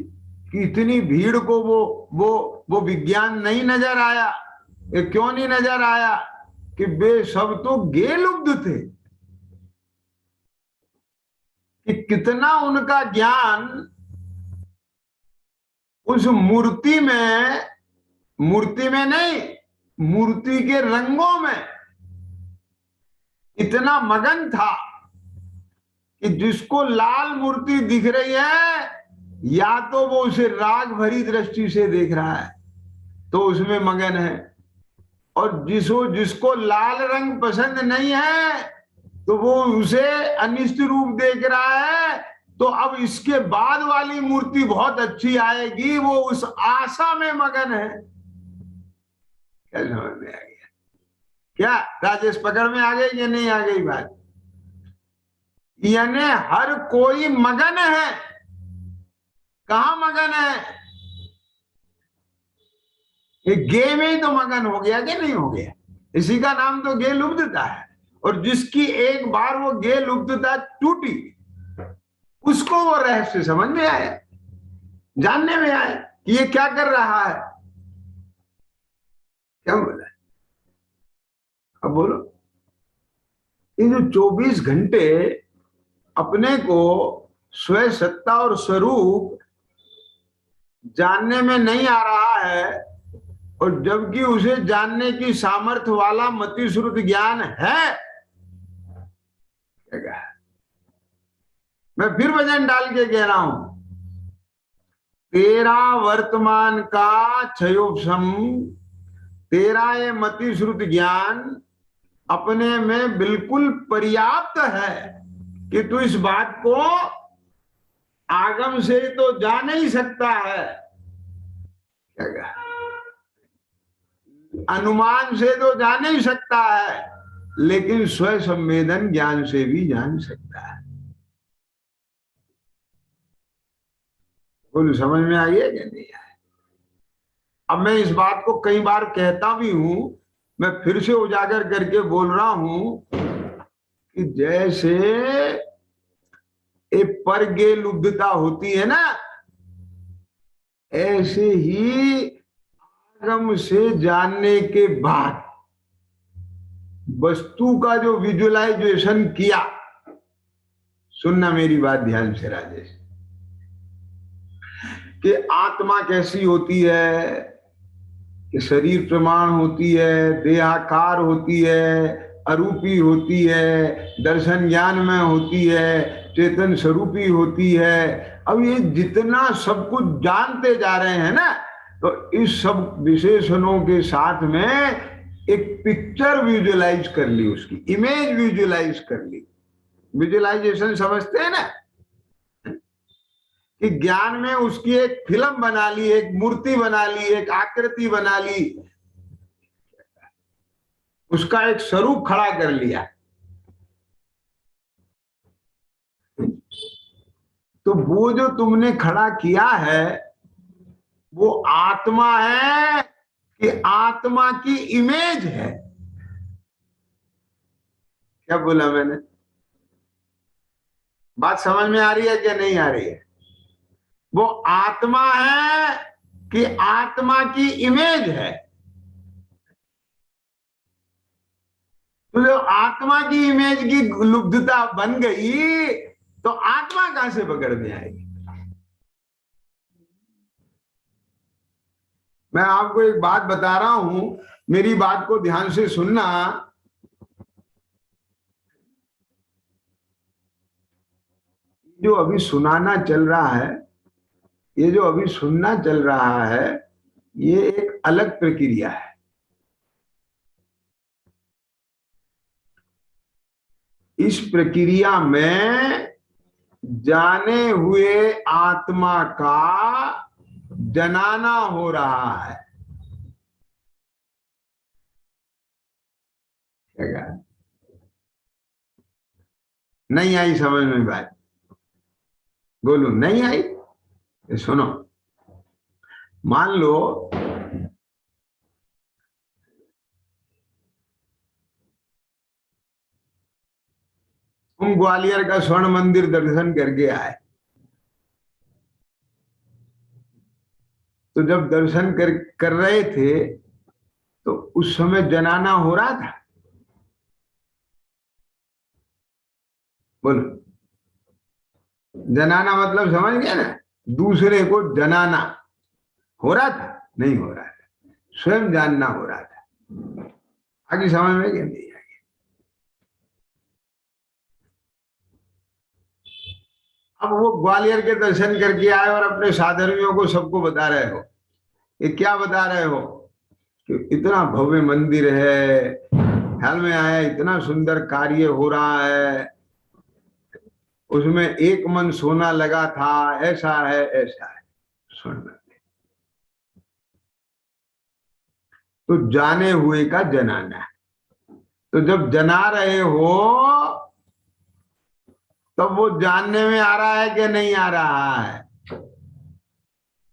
कि इतनी भीड़ को वो विज्ञान नहीं नजर आया। ये क्यों नहीं नजर आया? कि वे सब तो गे लुब्ध थे, कि कितना उनका ज्ञान उस मूर्ति में नहीं, मूर्ति के रंगों में इतना मगन था कि जिसको लाल मूर्ति दिख रही है, या तो वो उसे राग भरी दृष्टि से देख रहा है तो उसमें मगन है, और जिसको लाल रंग पसंद नहीं है तो वो उसे अनिष्ट रूप देख रहा है। तो अब इसके बाद वाली मूर्ति बहुत अच्छी आएगी, वो उस आशा में मगन है। क्या समझ में आ गया? क्या राजेश पकड़ में आ गई कि नहीं आ गई बात? यानी हर कोई मगन है। कहा मगन है? ये गे में ही तो मगन हो गया कि नहीं हो गया? इसी का नाम तो गे लुब्धता है। और जिसकी एक बार वो गे लुब्धता टूटी, उसको वो रहस्य समझ में आया, जानने में आया कि ये क्या कर रहा है। क्या बोला? अब बोलो। ये जो 24 घंटे अपने को स्वयं सत्ता और स्वरूप जानने में नहीं आ रहा है, और जबकि उसे जानने की सामर्थ्य वाला मति श्रुत ज्ञान है। मैं फिर वजन डाल के कह रहा हूं, तेरा वर्तमान का क्षयोपम तेरा ये मति श्रुत ज्ञान अपने में बिल्कुल पर्याप्त है कि तू इस बात को आगम से तो जा नहीं सकता है, अनुमान से तो जा नहीं सकता है, लेकिन स्व संवेदन ज्ञान से भी जान सकता है। बोल समझ में आई है कि नहीं आई? अब मैं इस बात को कई बार कहता भी हूं, मैं फिर से उजागर करके बोल रहा हूं कि जैसे एक परगे लुब्धता होती है ना, ऐसे ही आगम से जानने के बाद वस्तु का जो विजुअलाइजेशन किया, सुनना मेरी बात ध्यान से राजेश, कि आत्मा कैसी होती है, कि शरीर प्रमाण होती है, देहाकार होती है, अरूपी होती है, दर्शन ज्ञान में होती है, चेतन स्वरूपी होती है। अब ये जितना सब कुछ जानते जा रहे हैं ना, तो इस सब विशेषणों के साथ में एक पिक्चर विजुअलाइज कर ली, उसकी इमेज विजुअलाइज कर ली। विजुअलाइजेशन समझते हैं ना, कि ज्ञान में उसकी एक फिल्म बना ली, एक मूर्ति बना ली, एक आकृति बना ली, उसका एक स्वरूप खड़ा कर लिया। तो वो जो तुमने खड़ा किया है वो आत्मा है कि आत्मा की इमेज है? क्या बोला मैंने? बात समझ में आ रही है क्या नहीं आ रही है? वो आत्मा है कि आत्मा की इमेज है? तो जो आत्मा की इमेज की लुब्धता बन गई तो आत्मा कहां से पकड़ में आएगी? मैं आपको एक बात बता रहा हूं, मेरी बात को ध्यान से सुनना। जो अभी सुनाना चल रहा है, ये जो अभी सुनना चल रहा है, ये एक अलग प्रक्रिया है। इस प्रक्रिया में जाने हुए आत्मा का जनाना हो रहा है। क्या नहीं आई समझ में बात? बोलो नहीं आई? सुनो, मान लो तुम ग्वालियर का स्वर्ण मंदिर दर्शन करके आए, तो जब दर्शन कर रहे थे तो उस समय जनाना हो रहा था? बोलो, जनाना मतलब समझ गया ना? दूसरे को जनाना हो रहा था? नहीं हो रहा था, स्वयं जानना हो रहा था। आगे समझ में क्या नहीं? अब वो ग्वालियर के दर्शन करके आए और अपने साधर्मियों को सबको बता रहे हो। ये क्या बता रहे हो? कि इतना भव्य मंदिर है, ख्याल में आया, इतना सुंदर कार्य हो रहा है, उसमें एक मन सोना लगा था, ऐसा है ऐसा है। सुन, तो जाने हुए का जनाना है। तो जब जना रहे हो तब वो जानने में आ रहा है कि नहीं आ रहा है?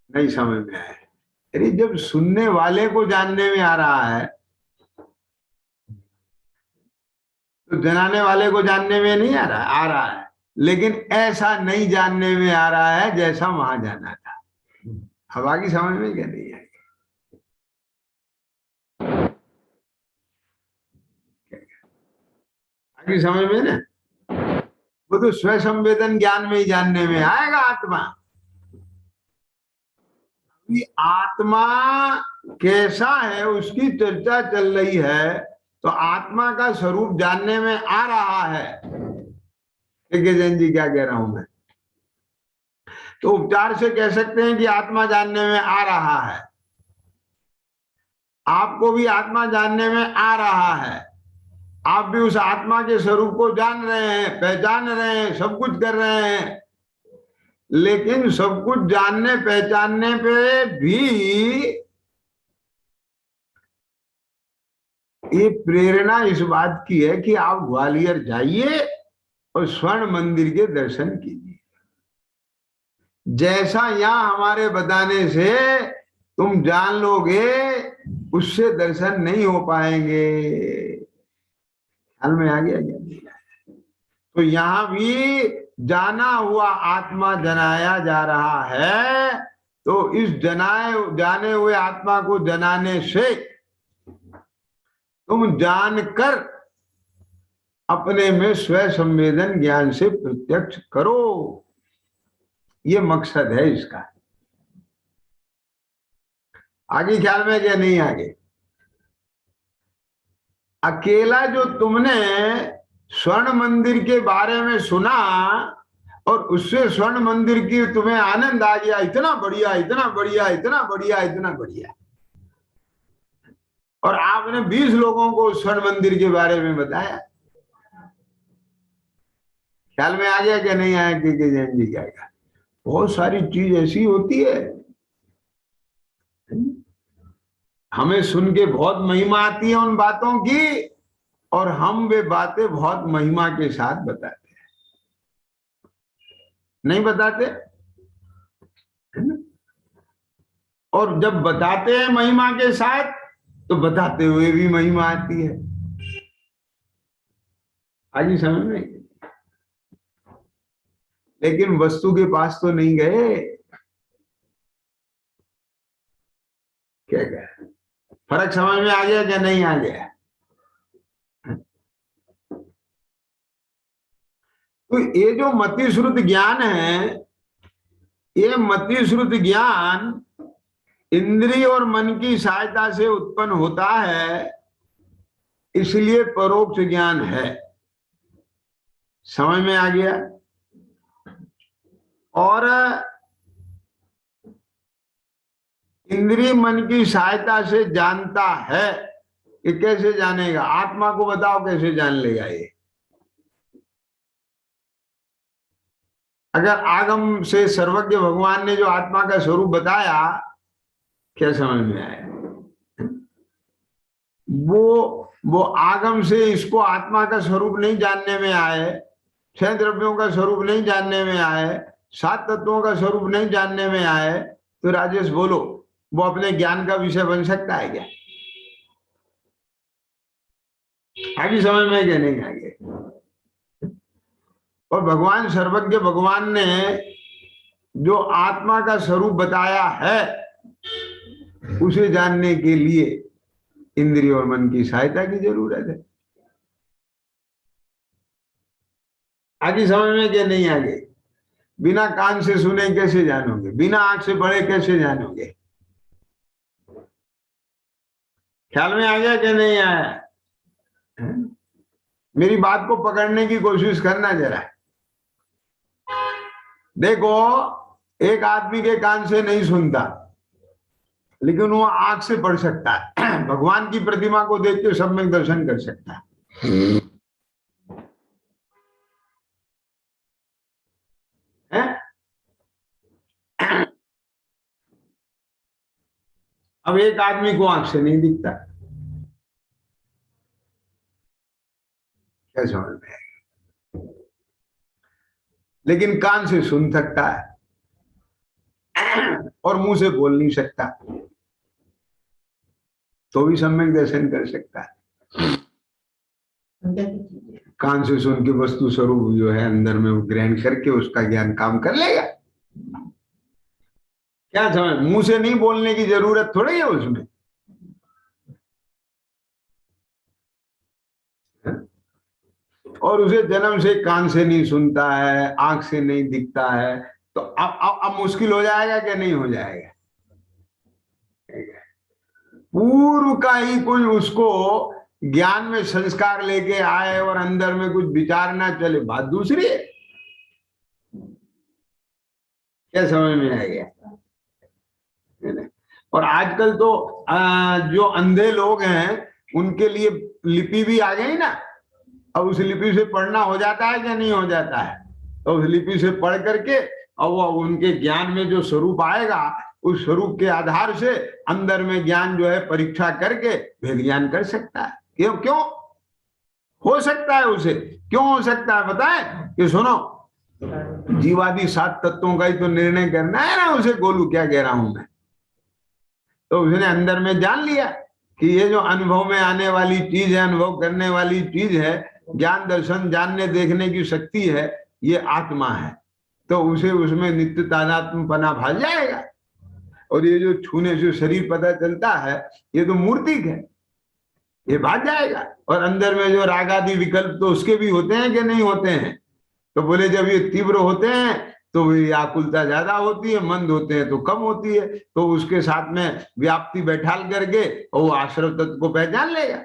नहीं समझ में आया? अरे जब सुनने वाले को जानने में आ रहा है तो जनाने वाले को जानने में नहीं आ रहा? आ रहा है, लेकिन ऐसा नहीं जानने में आ रहा है जैसा वहां जाना था। अब आगे समझ में क्या नहीं आएगी? आगे समझ में ना? वो तो स्व संवेदन ज्ञान में ही जानने में आएगा आत्मा। आत्मा कैसा है उसकी चर्चा चल रही है, तो आत्मा का स्वरूप जानने में आ रहा है। जैन जी क्या कह रहा हूं मैं? तो उपचार से कह सकते हैं कि आत्मा जानने में आ रहा है। आपको भी आत्मा जानने में आ रहा है, आप भी उस आत्मा के स्वरूप को जान रहे हैं, पहचान रहे हैं, सब कुछ कर रहे हैं, लेकिन सब कुछ जानने पहचानने पे भी ये प्रेरणा इस बात की है कि आप ग्वालियर जाइए और स्वर्ण मंदिर के दर्शन कीजिए। जैसा यहां हमारे बताने से तुम जान लोगे, उससे दर्शन नहीं हो पाएंगे। ख्याल में आ गया क्या? तो यहां भी जाना हुआ आत्मा जनाया जा रहा है, तो इस जाने हुए आत्मा को जनाने से तुम जानकर अपने में स्व संवेदन ज्ञान से प्रत्यक्ष करो, ये मकसद है इसका। आगे ख्याल में क्या नहीं? आगे अकेला जो तुमने स्वर्ण मंदिर के बारे में सुना और उससे स्वर्ण मंदिर की तुम्हें आनंद आ गया, इतना बढ़िया, इतना बढ़िया, इतना बढ़िया, इतना बढ़िया, और आपने 20 लोगों को स्वर्ण मंदिर के बारे में बताया। ख्याल में आ गया क्या नहीं आया? कि जैन जी क्या? बहुत सारी चीज ऐसी होती है, हमें सुन के बहुत महिमा आती है उन बातों की, और हम वे बातें बहुत महिमा के साथ बताते हैं, नहीं बताते? और जब बताते हैं महिमा के साथ, तो बताते हुए भी महिमा आती है। आज ही समझ में? लेकिन वस्तु के पास तो नहीं गए। क्या क्या फर्क समझ में आ गया क्या नहीं आ गया? तो ये जो मति श्रुत ज्ञान है, ये मति श्रुत ज्ञान इंद्रिय और मन की सहायता से उत्पन्न होता है, इसलिए परोक्ष ज्ञान है। समझ में आ गया? और इंद्रिय मन की सहायता से जानता है, ये कैसे जानेगा? आत्मा को बताओ कैसे जान लेगा ये? अगर आगम से सर्वज्ञ भगवान ने जो आत्मा का स्वरूप बताया, क्या समझ में आया? वो आगम से इसको आत्मा का स्वरूप नहीं जानने में आए, 6 द्रव्यों का स्वरूप नहीं जानने में आए, 7 तत्वों का स्वरूप नहीं जानने में आए, तो राजेश बोलो, वो अपने ज्ञान का विषय बन सकता है क्या? आगे समझ में क्या नहीं? आगे और भगवान सर्वज्ञ भगवान ने जो आत्मा का स्वरूप बताया है, उसे जानने के लिए इंद्रिय और मन की सहायता की जरूरत है। आगे समझ में क्या नहीं? आगे बिना कान से सुने कैसे जानोगे? बिना आंख से पढ़े कैसे जानोगे? ख्याल में आ गया क्या नहीं आया? मेरी बात को पकड़ने की कोशिश करना जरा। देखो, एक आदमी के कान से नहीं सुनता, लेकिन वो आंख से पढ़ सकता है। भगवान की प्रतिमा को देख के सब में दर्शन कर सकता है। अब एक आदमी को आंख से नहीं दिखता, क्या समझ में आएगा? लेकिन कान से सुन सकता है और मुंह से बोल नहीं सकता, तो भी सम्यक दर्शन कर सकता है। कान से सुन के वस्तु स्वरूप जो है अंदर में वो ग्रहण करके उसका ज्ञान काम कर लेगा। क्या समझ? मुंह से नहीं बोलने की जरूरत थोड़ी है उसमें। और उसे जन्म से कान से नहीं सुनता है, आंख से नहीं दिखता है, तो अब मुश्किल हो जाएगा क्या नहीं हो जाएगा? पूर्व का ही कोई उसको ज्ञान में संस्कार लेके आए और अंदर में कुछ विचार ना चले, बात दूसरी है। क्या समझ में आ गया? और आजकल तो जो अंधे लोग हैं उनके लिए लिपि भी आ गई ना, अब उस लिपि से पढ़ना हो जाता है क्या नहीं हो जाता है, तो उस लिपि से पढ़ करके और वो उनके ज्ञान में जो स्वरूप आएगा उस स्वरूप के आधार से अंदर में ज्ञान जो है परीक्षा करके भेद ज्ञान कर सकता है। क्यों क्यों हो सकता है उसे, क्यों हो सकता है बताएं कि सुनो, जीवादि 7 तत्वों का ही तो निर्णय करना है ना उसे, गोलू क्या कह रहा हूं मैं, तो उसने अंदर में जान लिया कि ये जो अनुभव में आने वाली चीज है, अनुभव करने वाली चीज है, ज्ञान दर्शन जानने देखने की शक्ति है, ये आत्मा है, तो उसे उसमें नित्य तादात्म्यपना भाल जाएगा। और ये जो छूने से शरीर पता चलता है ये तो मूर्तिक है, ये भाग जाएगा। और अंदर में जो राग आदि विकल्प तो उसके भी होते हैं कि नहीं होते हैं, तो बोले जब ये तीव्र होते हैं तो व्याकुलता ज्यादा होती है, मंद होते हैं तो कम होती है, तो उसके साथ में व्याप्ति बैठाल करके और वो आश्रव तत्व को पहचान लेगा।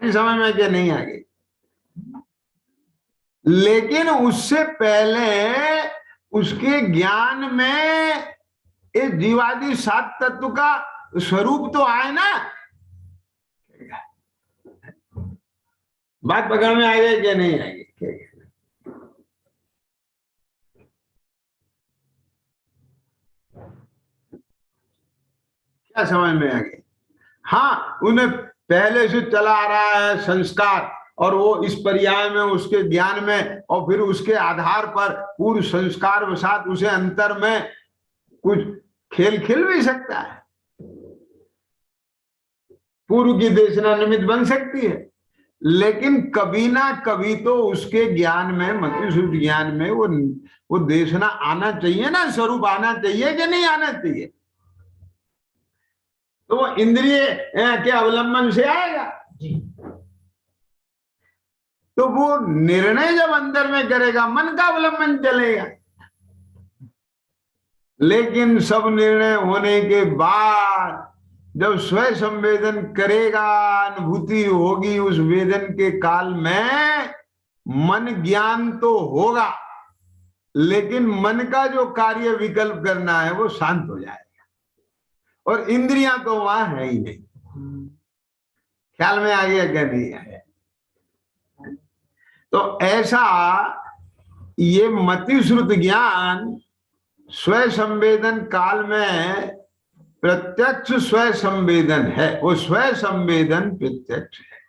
समझ में क्या नहीं आगे, लेकिन उससे पहले उसके ज्ञान में इस जीवादि 7 तत्व का स्वरूप तो आए ना। बात पकड़ में आएगी क्या नहीं आएगी, क्या समझ में आ गई। हाँ, उन्हें पहले से चला आ रहा है संस्कार, और वो इस पर्याय में उसके ज्ञान में और फिर उसके आधार पर पूर्व संस्कार के साथ उसे अंतर में कुछ खेल खेल भी सकता है, पूर्व की देशना निमित्त बन सकती है, लेकिन कभी ना कभी तो उसके ज्ञान में, मतिशुद्ध ज्ञान में वो देशना आना चाहिए ना, स्वरूप आना चाहिए कि नहीं आना चाहिए, तो वो इंद्रिय के अवलंबन से आएगा जी। तो वो निर्णय जब अंदर में करेगा मन का अवलंबन चलेगा, लेकिन सब निर्णय होने के बाद जब स्वयं संवेदन करेगा, अनुभूति होगी उस वेदन के काल में, मन ज्ञान तो होगा लेकिन मन का जो कार्य विकल्प करना है वो शांत हो जाएगा, और इंद्रियां तो वहां है ही नहीं। ख्याल में आ गया क्या नहीं आया। तो ऐसा ये मतिश्रुत ज्ञान स्वयं संवेदन काल में प्रत्यक्ष स्वयं संवेदन है, वो स्वयं संवेदन प्रत्यक्ष है।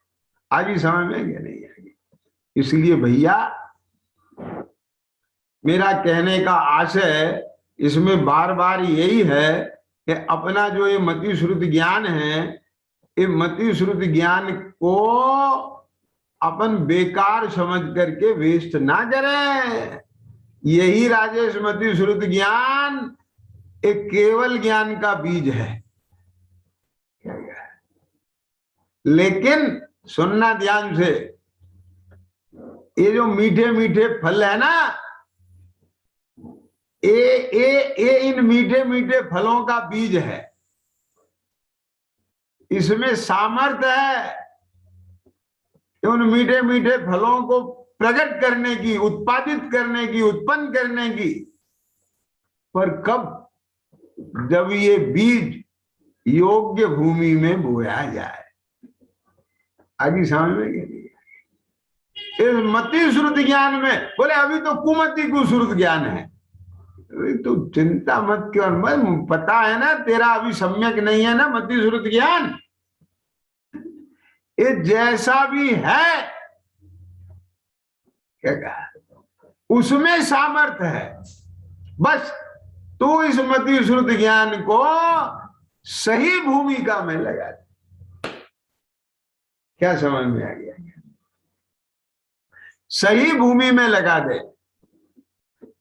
आगे समझ में क्या नहीं आएगी। इसलिए भैया मेरा कहने का आशय इसमें बार बार यही है कि अपना जो ये मतिश्रुत ज्ञान है, ये मतिश्रुत ज्ञान को अपन बेकार समझ करके वेस्ट ना करें। यही राजेश मतिश्रुत ज्ञान एक केवल ज्ञान का बीज है, लेकिन सुनना ध्यान से, ये जो मीठे मीठे फल है ना, ये इन मीठे मीठे फलों का बीज है, इसमें सामर्थ्य है उन मीठे मीठे फलों को प्रकट करने की, उत्पादित करने की, उत्पन्न करने की। पर कब? जब ये बीज योग्य भूमि में बोया जाए। आगे समझ में नहीं। इस मतिश्रुत ज्ञान में बोले अभी तो कुमति कुश्रुत ज्ञान है, तो चिंता मत क्यों, पता है ना तेरा अभी सम्यक नहीं है ना मतिश्रुत ज्ञान, ये जैसा भी है क्या कहा उसमें सामर्थ्य है, बस तू इस मतिश्रुत ज्ञान को सही भूमिका में लगा दे। क्या समझ में आ गया? सही भूमि में लगा दे।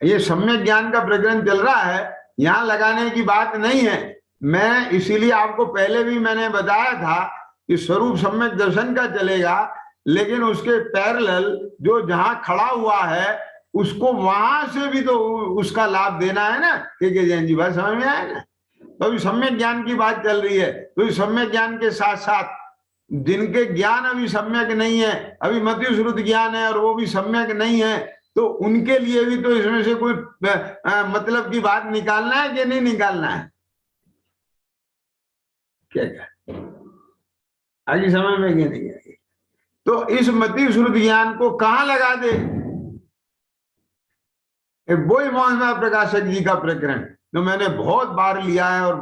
ये सम्यक ज्ञान का प्रकरण चल रहा है, यहां लगाने की बात नहीं है। मैं इसीलिए आपको पहले भी मैंने बताया था कि स्वरूप सम्यक दर्शन का चलेगा, लेकिन उसके पैरेलल जो जहां खड़ा हुआ है उसको वहां से भी तो उसका लाभ देना है ना। के जैन जी बात समझ में आया ना? तो अभी सम्यक ज्ञान की बात चल रही है, तो इस सम्यक ज्ञान के साथ साथ जिनके ज्ञान अभी सम्यक नहीं है, अभी मतिश्रुत ज्ञान है और वो भी सम्यक नहीं है, तो उनके लिए भी तो इसमें से कोई मतलब की बात निकालना है कि नहीं निकालना है? क्या आगे समझ में क्या नहीं आएगी। तो इस मति श्रुति ज्ञान को कहां लगा दे, वही मोहन प्रकाशक जी का प्रकरण जो मैंने बहुत बार लिया है और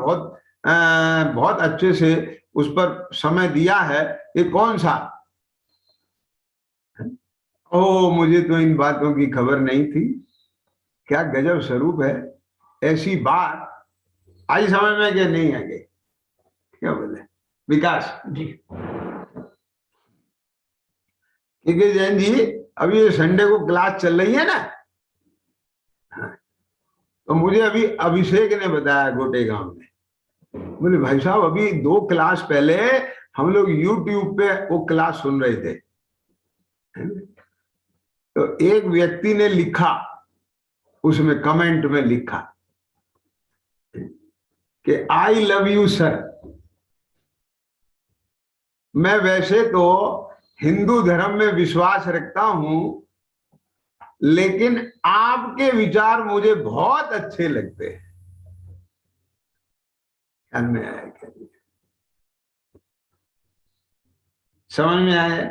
बहुत अच्छे से उस पर समय दिया है। ये कौन सा, ओ मुझे तो इन बातों की खबर नहीं थी, क्या गजब स्वरूप है, ऐसी बात आई समझ में कि नहीं आ गई। क्या बोले विकास जी? क्योंकि जैन जी अभी ये संडे को क्लास चल रही है ना, तो मुझे अभी अभिषेक ने बताया गोटे गांव में, बोले भाई साहब अभी 2 क्लास पहले हम लोग YouTube पे वो क्लास सुन रहे थे, तो एक व्यक्ति ने लिखा, उसमें कमेंट में लिखा कि आई लव यू सर, मैं वैसे तो हिंदू धर्म में विश्वास रखता हूं, लेकिन आपके विचार मुझे बहुत अच्छे लगते हैं। में आया क्या? समझ में आया?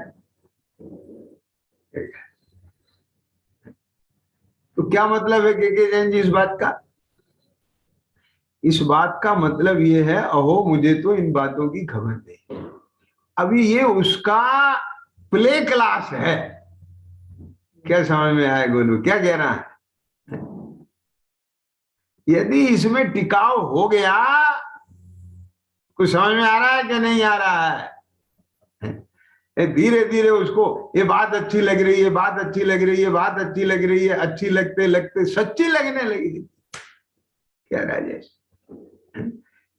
तो क्या मतलब है के जैन जी इस बात का? इस बात का मतलब ये है, अहो मुझे तो इन बातों की खबर नहीं। अभी ये उसका प्ले क्लास है। क्या समझ में आया गोलू, क्या कह रहा है? यदि इसमें टिकाव हो गया, कुछ समझ में आ रहा है कि नहीं आ रहा है? धीरे धीरे उसको ये बात अच्छी लग रही है, बात अच्छी लग रही है, बात अच्छी लग रही है, अच्छी लगते लगते सच्ची लगने लगी। क्या राजेश?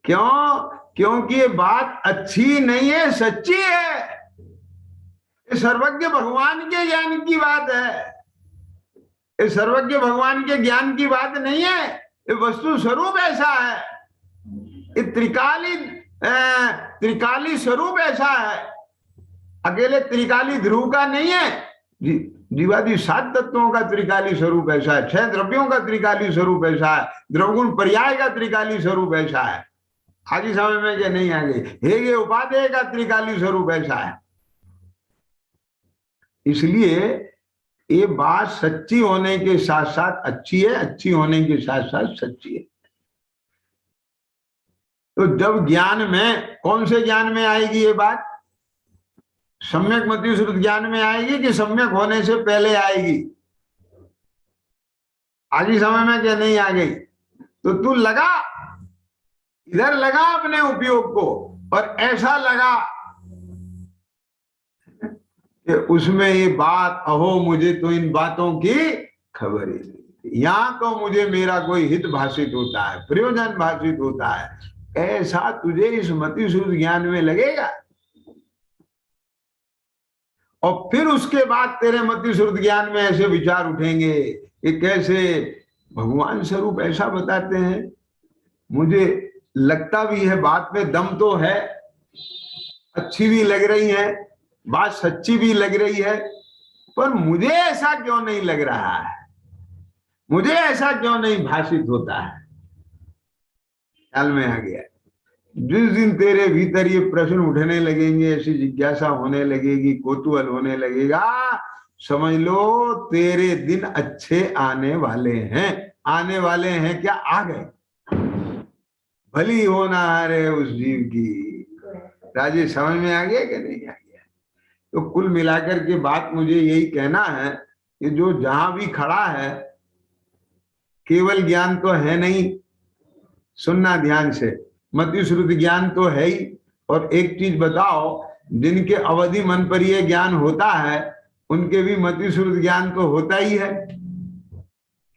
क्यों? क्योंकि ये बात अच्छी नहीं है, सच्ची है। ये सर्वज्ञ भगवान के ज्ञान की बात है, ये सर्वज्ञ भगवान के ज्ञान की बात नहीं है। ये वस्तु स्वरूप ऐसा है, ये त्रिकाली स्वरूप ऐसा है, अकेले त्रिकाली ध्रुव का नहीं है। जीवादि 7 तत्वों का त्रिकाली स्वरूप ऐसा है, 6 द्रव्यों का त्रिकाली स्वरूप ऐसा है, द्रवगुण पर्याय का त्रिकाली स्वरूप ऐसा है। आगे समझ में क्या नहीं आ गई? हेगे उपादेय का त्रिकाली स्वरूप ऐसा है। इसलिए ये बात सच्ची होने के साथ साथ अच्छी है, अच्छी होने के साथ साथ सच्ची है। तो जब ज्ञान में, कौन से ज्ञान में आएगी ये बात? सम्यक मति श्रुत ज्ञान में आएगी कि सम्यक होने से पहले आएगी? आगे समय में क्या नहीं आ गई? तो तू लगा, इधर लगा अपने उपयोग को, और ऐसा लगा कि उसमें ये बात, अहो मुझे तो इन बातों की खबर ही नहीं, यहां तो मुझे मेरा कोई हित भाषित होता है, प्रयोजन भाषित होता है, ऐसा तुझे इस मति श्रुत ज्ञान में लगेगा। और फिर उसके बाद तेरे मति श्रुत ज्ञान में ऐसे विचार उठेंगे कि कैसे भगवान स्वरूप ऐसा बताते हैं। मुझे लगता भी है बात में दम तो है, अच्छी भी लग रही है, बात सच्ची भी लग रही है, पर मुझे ऐसा क्यों नहीं लग रहा है, मुझे ऐसा क्यों नहीं भाषित होता है। ख्याल में आ गया? जिस दिन तेरे भीतर ये प्रश्न उठने लगेंगे, ऐसी जिज्ञासा होने लगेगी, कौतूहल होने लगेगा, समझ लो तेरे दिन अच्छे आने वाले हैं। आने वाले हैं क्या? आ गए। भली होना है उस जीव की। राजेश समझ में आ गया कि नहीं आ गया? तो कुल मिलाकर के बात मुझे यही कहना है कि जो जहां भी खड़ा है, केवल ज्ञान तो है नहीं, सुनना ध्यान से, मति श्रुति ज्ञान तो है ही। और एक चीज बताओ, जिनके अवधि मन पर यह ज्ञान होता है, उनके भी मति श्रुति ज्ञान तो होता ही है।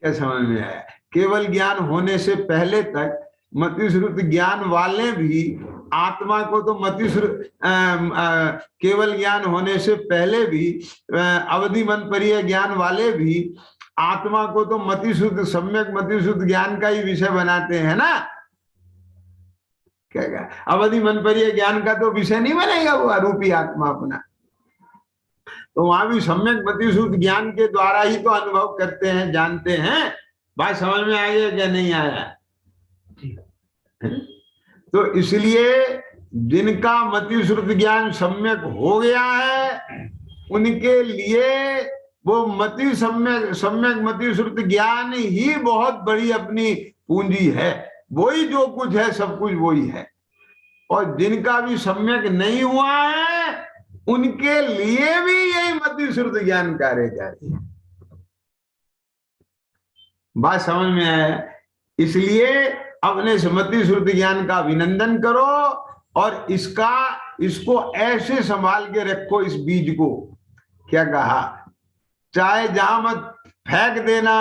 क्या समझ में आया? केवल ज्ञान होने से पहले तक मति श्रुति ज्ञान वाले भी आत्मा को तो मति श्रुति, केवल ज्ञान होने से पहले भी अवधि मन पर यह ज्ञान वाले भी आत्मा को तो मति शुद्ध, सम्यक मति शुद्ध ज्ञान का ही विषय बनाते हैं ना। क्या अवधि मन पर यह ज्ञान का तो विषय नहीं बनेगा वो अरूपी आत्मा अपना। तो वहां भी सम्यक मति शुद्ध ज्ञान के द्वारा ही तो अनुभव करते हैं, जानते हैं। बात समझ में आई है क्या नहीं आया? तो इसलिए जिनका मति श्रुति ज्ञान सम्यक हो गया है उनके लिए वो मति सम्यक सम्यक मति श्रुति ज्ञान ही बहुत बड़ी अपनी पूंजी है। वही जो कुछ है सब कुछ वही है। और जिनका भी सम्यक नहीं हुआ है उनके लिए भी यही मति श्रुति ज्ञान कार्यकारी है। बात समझ में आया? इसलिए अपने मति श्रुति ज्ञान का अभिनंदन करो और इसको ऐसे संभाल के रखो। इस बीज को क्या कहा, चाहे जहां मत फेंक देना।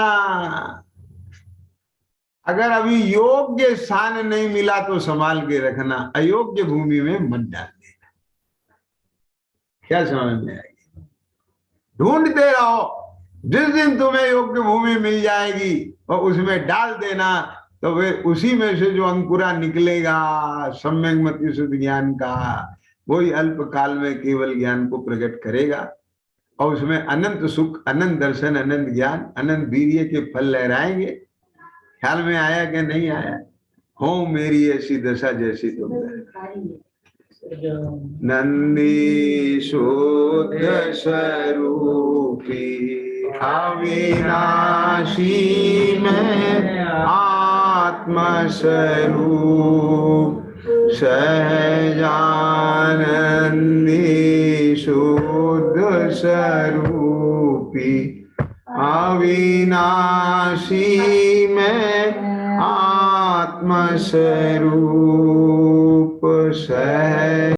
अगर अभी योग्य स्थान नहीं मिला तो संभाल के रखना, अयोग्य भूमि में मत डाल देना। क्या समझ में आएगी? ढूंढते रहो, जिस दिन तुम्हें योग्य भूमि मिल जाएगी और उसमें डाल देना, तो फिर उसी में से जो अंकुरा निकलेगा सम्यक मति शुद्ध ज्ञान का, वही अल्प काल में केवल ज्ञान को प्रकट करेगा और उसमें अनंत सुख, अनंत दर्शन, अनंत ज्ञान, अनंत वीर्य के फल लहराएंगे। ख्याल में आया कि नहीं आया? हो मेरी ऐसी दशा जैसी तुम। नंदी शुद्ध स्वरूपी अविनाशी में आत्मस्वरूप सहजानंदी शुद्ध स्वरूपी अविनाशी में आत्मस्वरूप सह